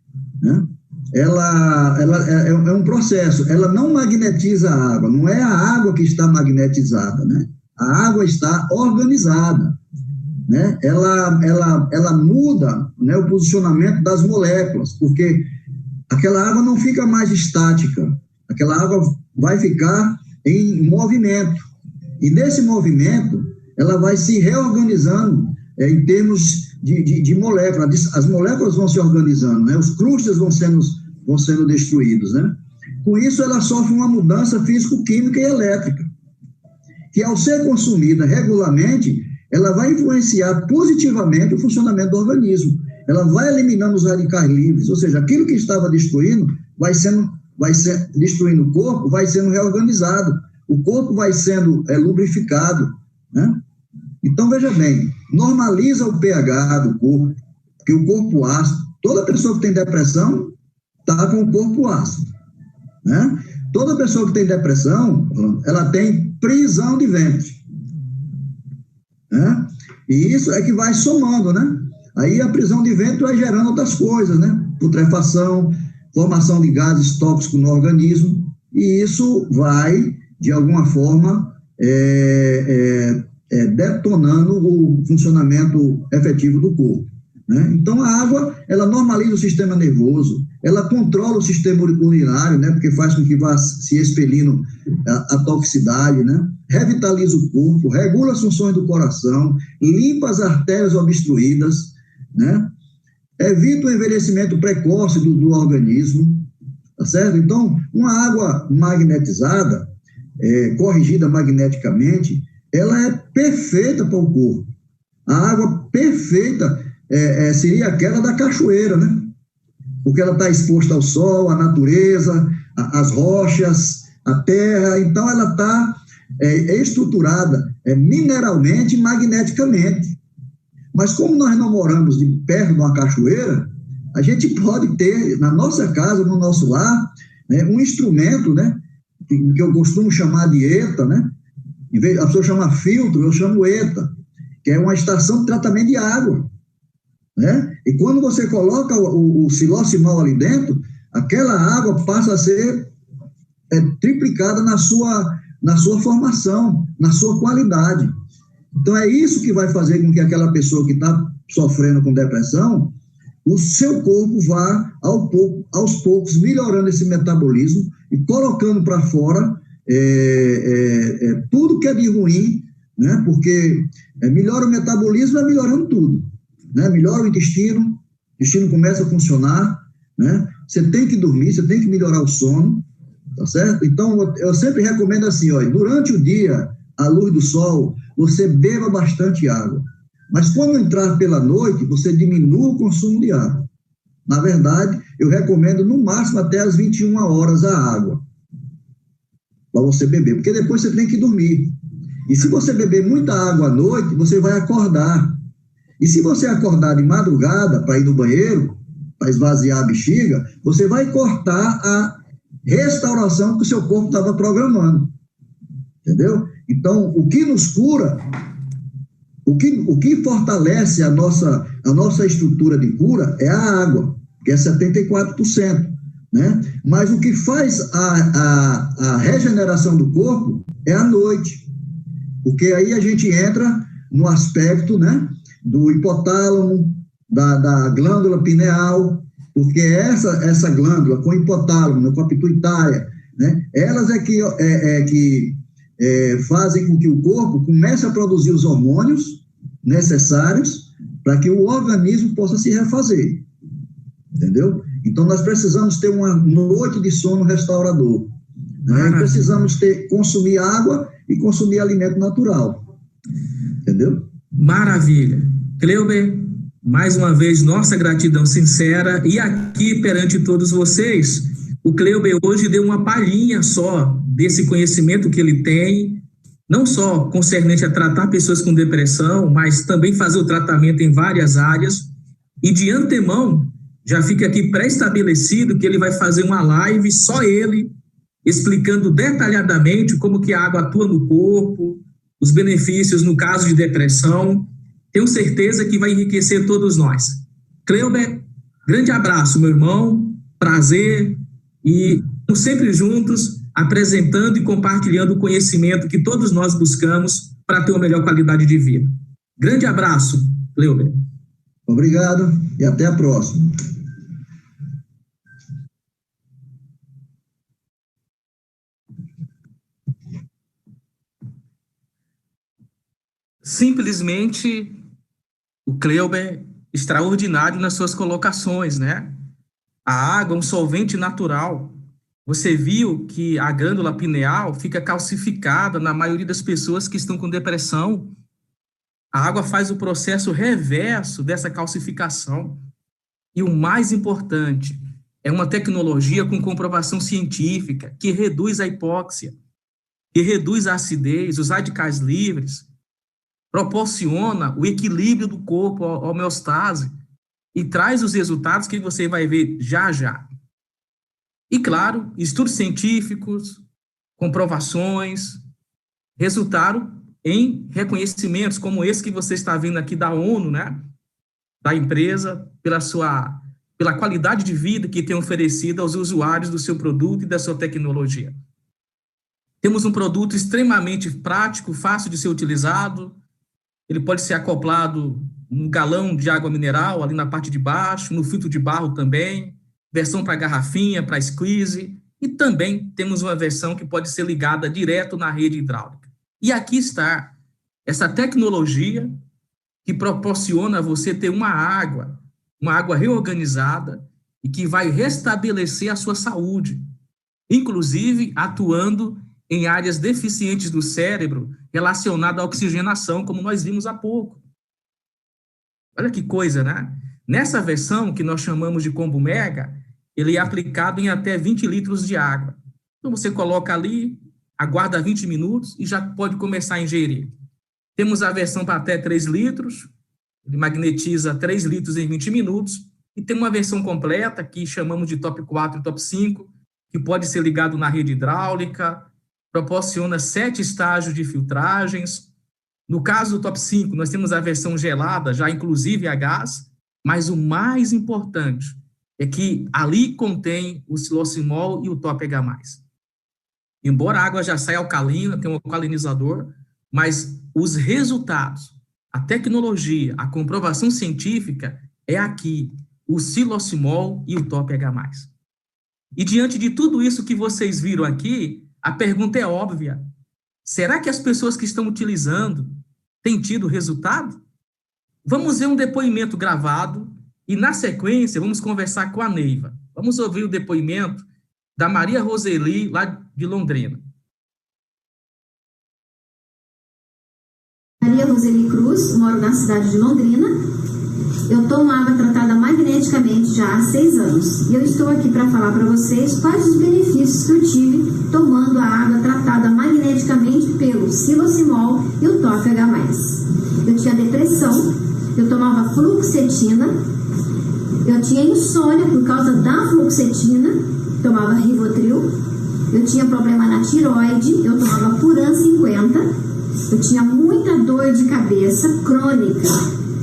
né, ela é um processo, ela não magnetiza a água, não é a água que está magnetizada, né? A água está organizada, né? Ela muda, né, o posicionamento das moléculas, porque aquela água não fica mais estática, aquela água vai ficar em movimento, e nesse movimento ela vai se reorganizando em termos de moléculas, as moléculas vão se organizando, né? Os clústeres vão sendo destruídos, né? Com isso, ela sofre uma mudança físico-química e elétrica, que ao ser consumida regularmente, ela vai influenciar positivamente o funcionamento do organismo. Ela vai eliminando os radicais livres, ou seja, aquilo que estava destruindo, destruindo o corpo, vai sendo reorganizado, o corpo vai sendo lubrificado, né? Então, veja bem, normaliza o pH do corpo, porque o corpo ácido, toda pessoa que tem depressão está com o corpo ácido, né? Toda pessoa que tem depressão, ela tem prisão de ventre, né? E isso é que vai somando, né? Aí a prisão de ventre vai gerando outras coisas, né? Putrefação, formação de gases tóxicos no organismo, e isso vai, de alguma forma, detonando o funcionamento efetivo do corpo, né? Então, a água, ela normaliza o sistema nervoso, ela controla o sistema urinário, né? Porque faz com que vá se expelindo a toxicidade, né? Revitaliza o corpo, regula as funções do coração, limpa as artérias obstruídas, né? Evita o envelhecimento precoce do organismo, tá certo? Então, uma água magnetizada, corrigida magneticamente, ela é perfeita para o corpo. A água perfeita seria aquela da cachoeira, né? Porque ela está exposta ao sol, à natureza, às rochas, à terra, então ela está estruturada mineralmente e magneticamente. Mas como nós não moramos perto de uma cachoeira, a gente pode ter na nossa casa, no nosso lar, né, um instrumento, né, que eu costumo chamar de ETA, né? Em vez a pessoa chama filtro, eu chamo ETA, que é uma estação de tratamento de água, né? E quando você coloca o siloximal ali dentro, aquela água passa a ser triplicada na sua formação, na sua qualidade. Então é isso que vai fazer com que aquela pessoa que está sofrendo com depressão, o seu corpo vá aos poucos melhorando esse metabolismo e colocando para fora tudo que é de ruim, né? Porque melhora o metabolismo, é melhorando tudo, né? Melhora o intestino começa a funcionar, né? Você tem que dormir, você tem que melhorar o sono, tá certo? Então, eu sempre recomendo assim, ó, durante o dia, à luz do sol, você beba bastante água. Mas quando entrar pela noite, você diminua o consumo de água. Na verdade, eu recomendo no máximo até as 21 horas a água para você beber, porque depois você tem que dormir. E se você beber muita água à noite, você vai acordar. E se você acordar de madrugada para ir no banheiro, para esvaziar a bexiga, você vai cortar a restauração que o seu corpo estava programando. Entendeu? Então, o que nos cura, o que fortalece a nossa estrutura de cura é a água, que é 74%. Né? Mas o que faz a regeneração do corpo é à noite. Porque aí a gente entra no aspecto, né, do hipotálamo, da glândula pineal, porque essa glândula com hipotálamo, com a pituitária, né, elas que fazem com que o corpo comece a produzir os hormônios necessários para que o organismo possa se refazer. Entendeu? Então, nós precisamos ter uma noite de sono restaurador. Né? E precisamos consumir água e consumir alimento natural. Entendeu? Maravilha. Cleuber, mais uma vez, nossa gratidão sincera. E aqui, perante todos vocês, o Cleuber hoje deu uma palhinha só desse conhecimento que ele tem, não só concernente a tratar pessoas com depressão, mas também fazer o tratamento em várias áreas. E de antemão, já fica aqui pré-estabelecido que ele vai fazer uma live, só ele, explicando detalhadamente como que a água atua no corpo, os benefícios no caso de depressão. Tenho certeza que vai enriquecer todos nós. Cleuber, grande abraço, meu irmão, prazer, e estamos sempre juntos, apresentando e compartilhando o conhecimento que todos nós buscamos para ter uma melhor qualidade de vida. Grande abraço, Cleuber. Obrigado e até a próxima. Simplesmente o Cleuber extraordinário nas suas colocações, né? A água é um solvente natural. Você viu que a glândula pineal fica calcificada na maioria das pessoas que estão com depressão. A água faz o processo reverso dessa calcificação. E o mais importante, é uma tecnologia com comprovação científica que reduz a hipóxia, que reduz a acidez, os radicais livres, proporciona o equilíbrio do corpo, a homeostase, e traz os resultados que você vai ver já já. E, claro, estudos científicos, comprovações, resultaram em reconhecimentos como esse que você está vendo aqui da ONU, né? Da empresa, pela qualidade de vida que tem oferecido aos usuários do seu produto e da sua tecnologia. Temos um produto extremamente prático, fácil de ser utilizado. Ele pode ser acoplado num galão de água mineral, ali na parte de baixo, no filtro de barro também, versão para garrafinha, para squeeze, e também temos uma versão que pode ser ligada direto na rede hidráulica. E aqui está essa tecnologia que proporciona a você ter uma água reorganizada e que vai restabelecer a sua saúde, inclusive atuando em áreas deficientes do cérebro relacionadas à oxigenação, como nós vimos há pouco. Olha que coisa, né? Nessa versão, que nós chamamos de combo mega, ele é aplicado em até 20 litros de água. Então, você coloca ali, aguarda 20 minutos e já pode começar a ingerir. Temos a versão para até 3 litros, ele magnetiza 3 litros em 20 minutos, e tem uma versão completa, que chamamos de top 4 e top 5, que pode ser ligado na rede hidráulica, proporciona 7 estágios de filtragens. No caso do top 5, nós temos a versão gelada, já inclusive a gás, mas o mais importante é que ali contém o silocimol e o top H+. Embora a água já saia alcalina, tem um alcalinizador, mas os resultados, a tecnologia, a comprovação científica é aqui, o silocimol e o top H+. E diante de tudo isso que vocês viram aqui, a pergunta é óbvia. Será que as pessoas que estão utilizando têm tido resultado? Vamos ver um depoimento gravado e, na sequência, vamos conversar com a Neiva. Vamos ouvir o depoimento da Maria Roseli, lá de Londrina. Maria Roseli Cruz, moro na cidade de Londrina. Eu tomo água tratada magneticamente já há 6 anos. E eu estou aqui para falar para vocês quais os benefícios que eu tive tomando a água tratada magneticamente pelo Silosimol e o TOP-H+. Eu tinha depressão, eu tomava fluoxetina, eu tinha insônia por causa da fluoxetina, tomava Rivotril, eu tinha problema na tireoide, eu tomava Puran 50, eu tinha muita dor de cabeça crônica.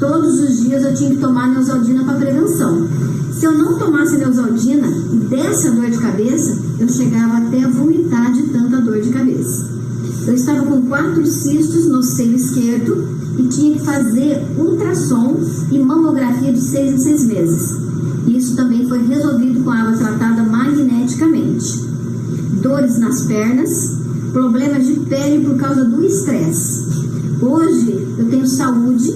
Todos os dias eu tinha que tomar Neosaldina para prevenção. Se eu não tomasse Neosaldina e desse a dor de cabeça, eu chegava até a vomitar de tanta dor de cabeça. Eu estava com 4 cistos no seio esquerdo e tinha que fazer ultrassom e mamografia de 6 em 6 meses. Isso também foi resolvido com água tratada magneticamente. Dores nas pernas, problemas de pele por causa do estresse. Hoje eu tenho saúde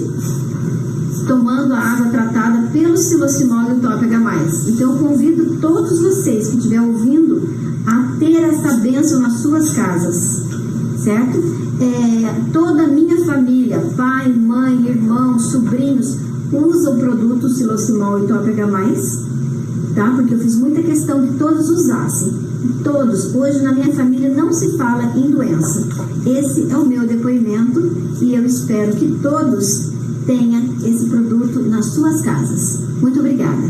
tomando a água tratada pelo Silosimol e o TOP-H+. Então eu convido todos vocês que estiverem ouvindo a ter essa bênção nas suas casas, certo? Toda a minha família, pai, mãe, irmãos, sobrinhos, usa o produto Silosimol e TOP-H+, tá? Porque eu fiz muita questão que todos usassem. Todos. Hoje na minha família não se fala em doença. Esse é o meu depoimento e eu espero que todos tenha esse produto nas suas casas. Muito obrigada.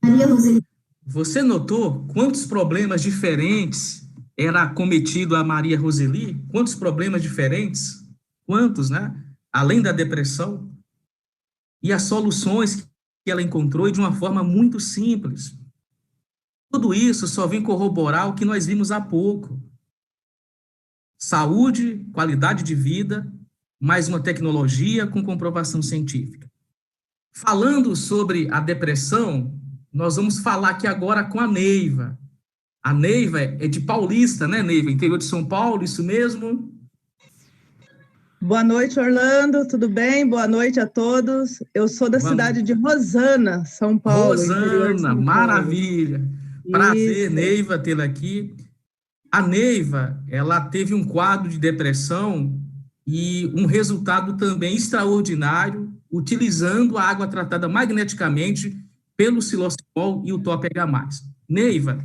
Maria Roseli. Você notou quantos problemas diferentes era cometido a Maria Roseli? Quantos problemas diferentes? Quantos, né? Além da depressão. E as soluções que ela encontrou e de uma forma muito simples. Tudo isso só vem corroborar o que nós vimos há pouco. Saúde, qualidade de vida, mais uma tecnologia com comprovação científica. Falando sobre a depressão, nós vamos falar aqui agora com a Neiva. A Neiva é de Paulista, né, Neiva? Interior de São Paulo, isso mesmo? Boa noite, Orlando, tudo bem? Boa noite a todos. Eu sou da cidade de Rosana, São Paulo. Rosana, maravilha. Prazer, Isso. Neiva, tê-la aqui. A Neiva, ela teve um quadro de depressão e um resultado também extraordinário, utilizando a água tratada magneticamente pelo Silosimol e o TOP-H+. Neiva,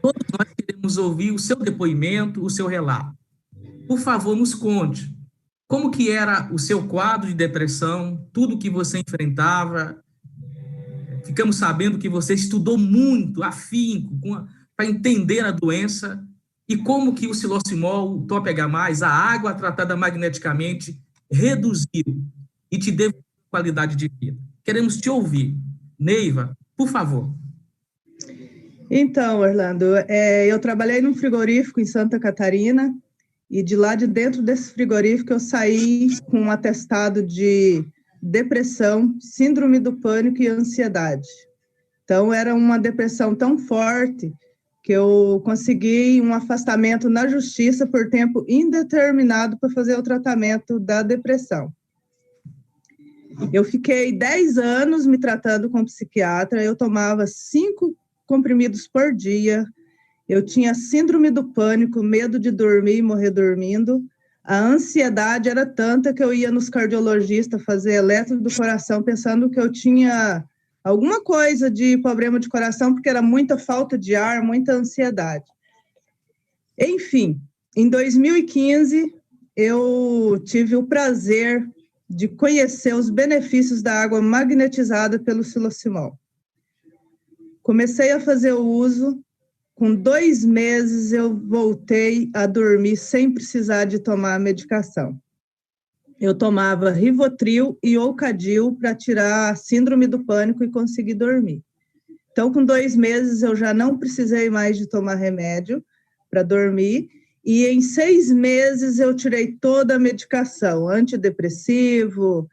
todos nós queremos ouvir o seu depoimento, o seu relato. Por favor, nos conte como que era o seu quadro de depressão, tudo que você enfrentava. Ficamos sabendo que você estudou muito, afinco, para entender a doença e como que o Silosimol, o TOP-H+, a água tratada magneticamente, reduziu e te deu qualidade de vida. Queremos te ouvir. Neiva, por favor. Então, Orlando, eu trabalhei num frigorífico em Santa Catarina e de lá de dentro desse frigorífico eu saí com um atestado de depressão, síndrome do pânico e ansiedade. Então, era uma depressão tão forte que eu consegui um afastamento na justiça por tempo indeterminado para fazer o tratamento da depressão. Eu fiquei 10 anos me tratando com psiquiatra, eu tomava 5 comprimidos por dia, eu tinha síndrome do pânico, medo de dormir e morrer dormindo. A ansiedade era tanta que eu ia nos cardiologistas fazer eletro do coração, pensando que eu tinha alguma coisa de problema de coração, porque era muita falta de ar, muita ansiedade. Enfim, em 2015, eu tive o prazer de conhecer os benefícios da água magnetizada pelo Silosimol. Comecei a fazer o uso, com 2 meses eu voltei a dormir sem precisar de tomar medicação. Eu tomava Rivotril e Ocadil para tirar a síndrome do pânico e conseguir dormir. Então, com 2 meses eu já não precisei mais de tomar remédio para dormir, e em 6 meses eu tirei toda a medicação, antidepressivo,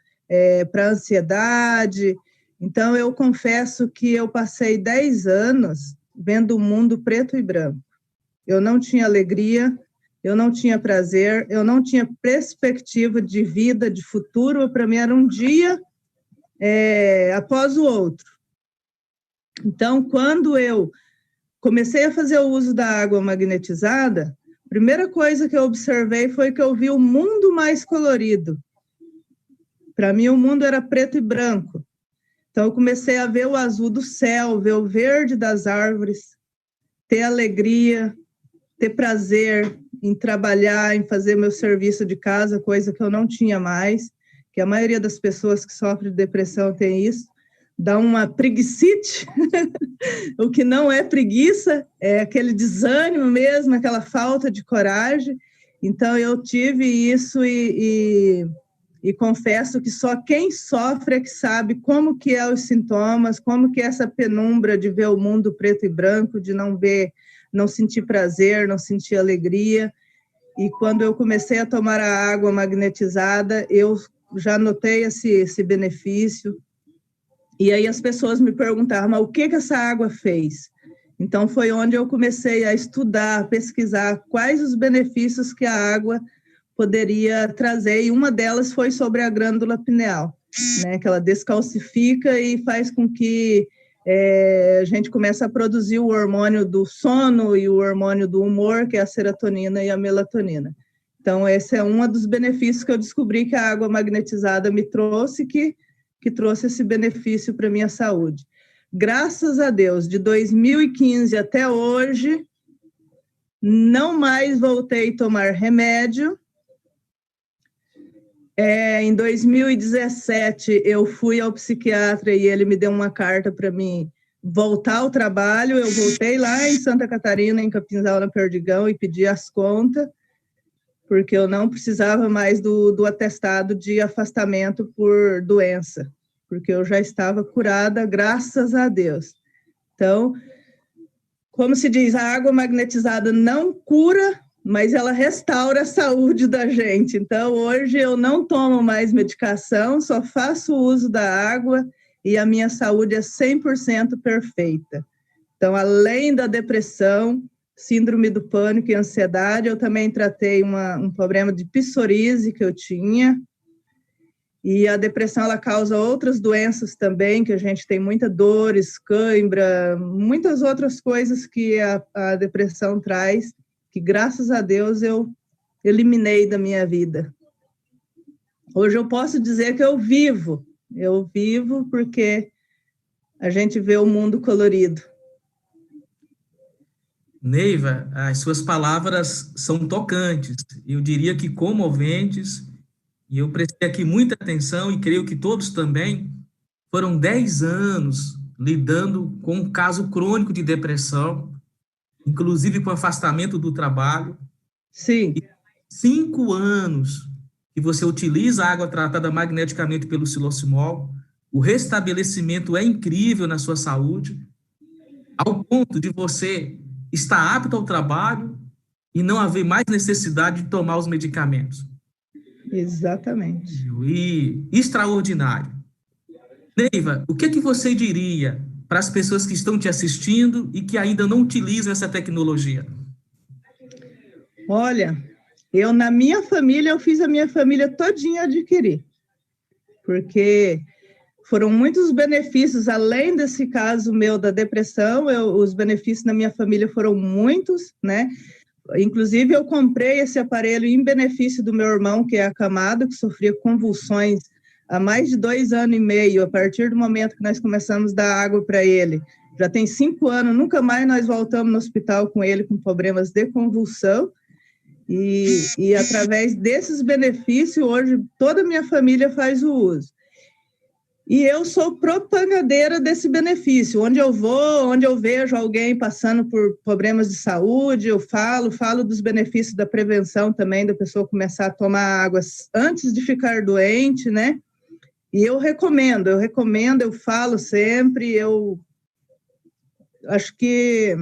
para ansiedade, Então, eu confesso que eu passei 10 anos vendo o mundo preto e branco. Eu não tinha alegria, eu não tinha prazer, eu não tinha perspectiva de vida, de futuro. Para mim, era um dia após o outro. Então, quando eu comecei a fazer o uso da água magnetizada, a primeira coisa que eu observei foi que eu vi o mundo mais colorido. Para mim, o mundo era preto e branco. Então, eu comecei a ver o azul do céu, ver o verde das árvores, ter alegria, ter prazer em trabalhar, em fazer meu serviço de casa, coisa que eu não tinha mais, que a maioria das pessoas que sofrem de depressão tem isso, dá uma preguicite, o que não é preguiça, é aquele desânimo mesmo, aquela falta de coragem. Então, eu tive isso e confesso que só quem sofre é que sabe como que é os sintomas, como que é essa penumbra de ver o mundo preto e branco, de não ver, não sentir prazer, não sentir alegria. E quando eu comecei a tomar a água magnetizada, eu já notei esse benefício. E aí as pessoas me perguntavam, mas o que essa água fez? Então foi onde eu comecei a estudar, a pesquisar quais os benefícios que a água poderia trazer, e uma delas foi sobre a glândula pineal, né, que ela descalcifica e faz com que a gente comece a produzir o hormônio do sono e o hormônio do humor, que é a serotonina e a melatonina. Então, esse é um dos benefícios que eu descobri que a água magnetizada me trouxe, que trouxe esse benefício para a minha saúde. Graças a Deus, de 2015 até hoje, não mais voltei a tomar remédio. Em 2017, eu fui ao psiquiatra e ele me deu uma carta para mim voltar ao trabalho. Eu voltei lá em Santa Catarina, em Capinzal, na Perdigão, e pedi as contas, porque eu não precisava mais do atestado de afastamento por doença, porque eu já estava curada, graças a Deus. Então, como se diz, a água magnetizada não cura, mas ela restaura a saúde da gente. Então, hoje eu não tomo mais medicação, só faço uso da água e a minha saúde é 100% perfeita. Então, além da depressão, síndrome do pânico e ansiedade, eu também tratei um problema de psoríase que eu tinha. E a depressão, ela causa outras doenças também, que a gente tem muita dores, cãibra, muitas outras coisas que a depressão traz, que graças a Deus eu eliminei da minha vida. Hoje eu posso dizer que eu vivo porque a gente vê o mundo colorido. Neiva, as suas palavras são tocantes, eu diria que comoventes, e eu prestei aqui muita atenção, e creio que todos também. Foram 10 anos lidando com um caso crônico de depressão, inclusive com afastamento do trabalho. Sim. E 5 anos que você utiliza a água tratada magneticamente pelo xilocimol, o restabelecimento é incrível na sua saúde, ao ponto de você estar apto ao trabalho e não haver mais necessidade de tomar os medicamentos. Exatamente. E extraordinário. Neiva, o que você diria para as pessoas que estão te assistindo e que ainda não utilizam essa tecnologia? Olha, na minha família, eu fiz a minha família todinha adquirir, porque foram muitos benefícios, além desse caso meu da depressão, os benefícios na minha família foram muitos, né? Inclusive, eu comprei esse aparelho em benefício do meu irmão, que é acamado, que sofria convulsões há mais de 2 anos e meio, a partir do momento que nós começamos a dar água para ele. Já tem 5 anos, nunca mais nós voltamos no hospital com ele com problemas de convulsão. E através desses benefícios, hoje toda a minha família faz o uso. E eu sou propagandeira desse benefício. Onde eu vou, onde eu vejo alguém passando por problemas de saúde, eu falo dos benefícios da prevenção também, da pessoa começar a tomar água antes de ficar doente, né? E eu recomendo, eu falo sempre, eu acho que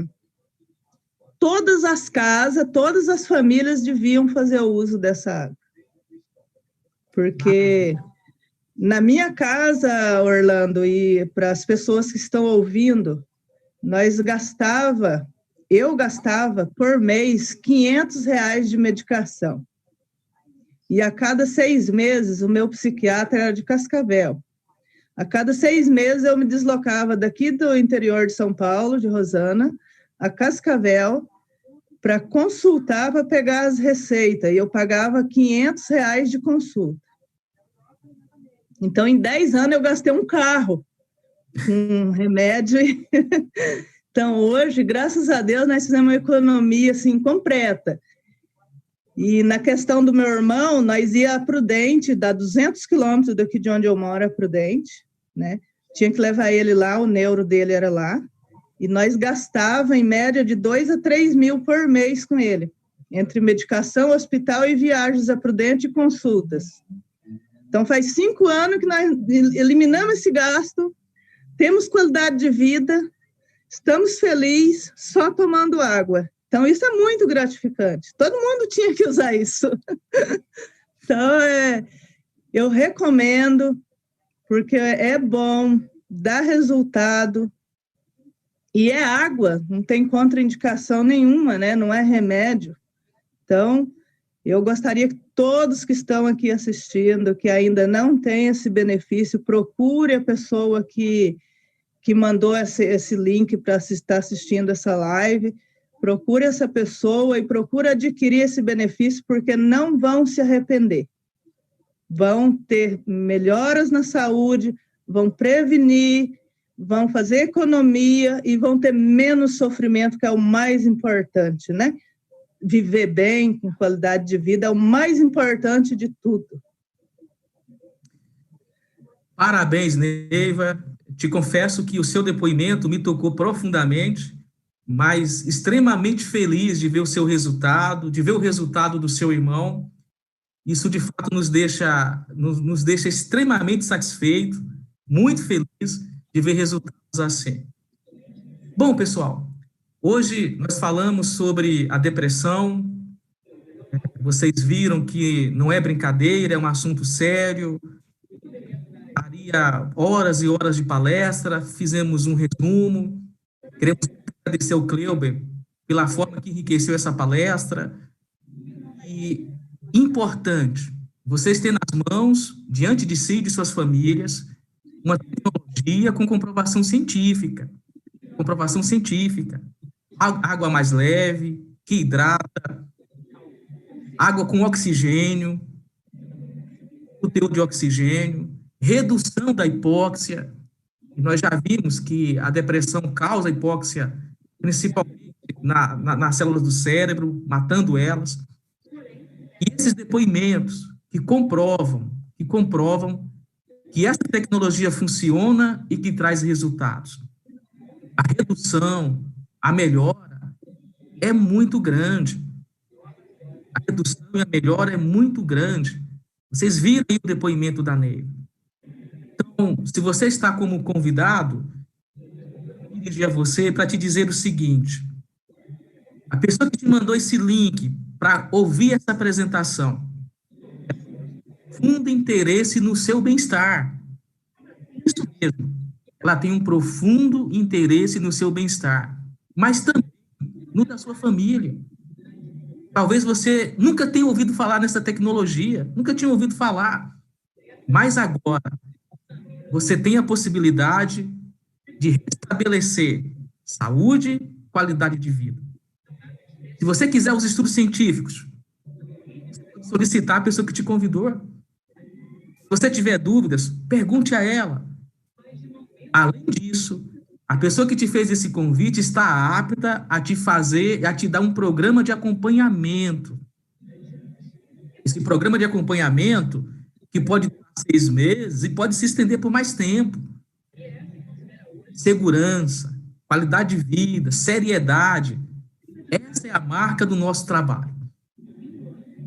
todas as casas, todas as famílias deviam fazer o uso dessa água. Porque Na minha casa, Orlando, e para as pessoas que estão ouvindo, eu gastava por mês R$ 500 de medicação. E a cada 6 meses, o meu psiquiatra era de Cascavel. A cada 6 meses, eu me deslocava daqui do interior de São Paulo, de Rosana, a Cascavel, para consultar, para pegar as receitas. E eu pagava R$ 500 de consulta. Então, em 10 anos, eu gastei um carro com remédio. Então, hoje, graças a Deus, nós fizemos uma economia, assim, completa. E na questão do meu irmão, nós ia a Prudente, dá 200 quilômetros daqui de onde eu moro, a Prudente, né? Tinha que levar ele lá, o neuro dele era lá. E nós gastava, em média, de 2 a 3 mil por mês com ele, entre medicação, hospital e viagens a Prudente e consultas. Então, faz 5 anos que nós eliminamos esse gasto, temos qualidade de vida, estamos felizes só tomando água. Então, isso é muito gratificante. Todo mundo tinha que usar isso. Então, eu recomendo, porque é bom, dá resultado, e é água, não tem contraindicação nenhuma, né? Não é remédio. Então, eu gostaria que todos que estão aqui assistindo, que ainda não têm esse benefício, procure a pessoa que mandou esse link para estar assistindo essa live, procure essa pessoa e procure adquirir esse benefício, porque não vão se arrepender. Vão ter melhoras na saúde, vão prevenir, vão fazer economia e vão ter menos sofrimento, que é o mais importante, né? Viver bem, com qualidade de vida, é o mais importante de tudo. Parabéns, Neiva. Te confesso que o seu depoimento me tocou profundamente, mas extremamente feliz de ver o seu resultado, de ver o resultado do seu irmão. Isso, de fato, nos deixa extremamente satisfeito, muito feliz de ver resultados assim. Bom, pessoal, hoje nós falamos sobre a depressão. Vocês viram que não é brincadeira, é um assunto sério. Haria horas e horas de palestra, fizemos um resumo. Queremos agradecer ao Cleuber pela forma que enriqueceu essa palestra. E importante, vocês têm nas mãos, diante de si e de suas famílias, uma tecnologia com comprovação científica. Comprovação científica. Água mais leve, que hidrata, água com oxigênio, o teor de oxigênio, redução da hipóxia. E nós já vimos que a depressão causa hipóxia, principalmente nas células do cérebro, matando elas. E esses depoimentos que comprovam que essa tecnologia funciona e que traz resultados. A redução, a melhora é muito grande. A redução e a melhora é muito grande. Vocês viram aí o depoimento da Neiva. Então, se você está como convidado, eu vou dirigir a você para te dizer o seguinte: a pessoa que te mandou esse link para ouvir essa apresentação, profundo interesse no seu bem-estar. Isso mesmo. Ela tem um profundo interesse no seu bem-estar, mas também no da sua família. Talvez você nunca tenha ouvido falar nessa tecnologia, nunca tinha ouvido falar, mas agora você tem a possibilidade de restabelecer saúde, qualidade de vida. Se você quiser os estudos científicos, solicitar a pessoa que te convidou. Se você tiver dúvidas, pergunte a ela. Além disso, a pessoa que te fez esse convite está apta a te dar um programa de acompanhamento. Esse programa de acompanhamento, que pode durar 6 meses e pode se estender por mais tempo. Segurança, qualidade de vida, seriedade. Essa é a marca do nosso trabalho.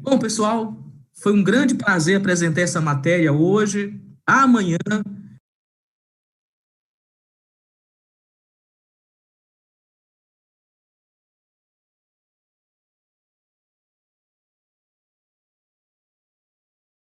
Bom, pessoal, foi um grande prazer apresentar essa matéria hoje. Amanhã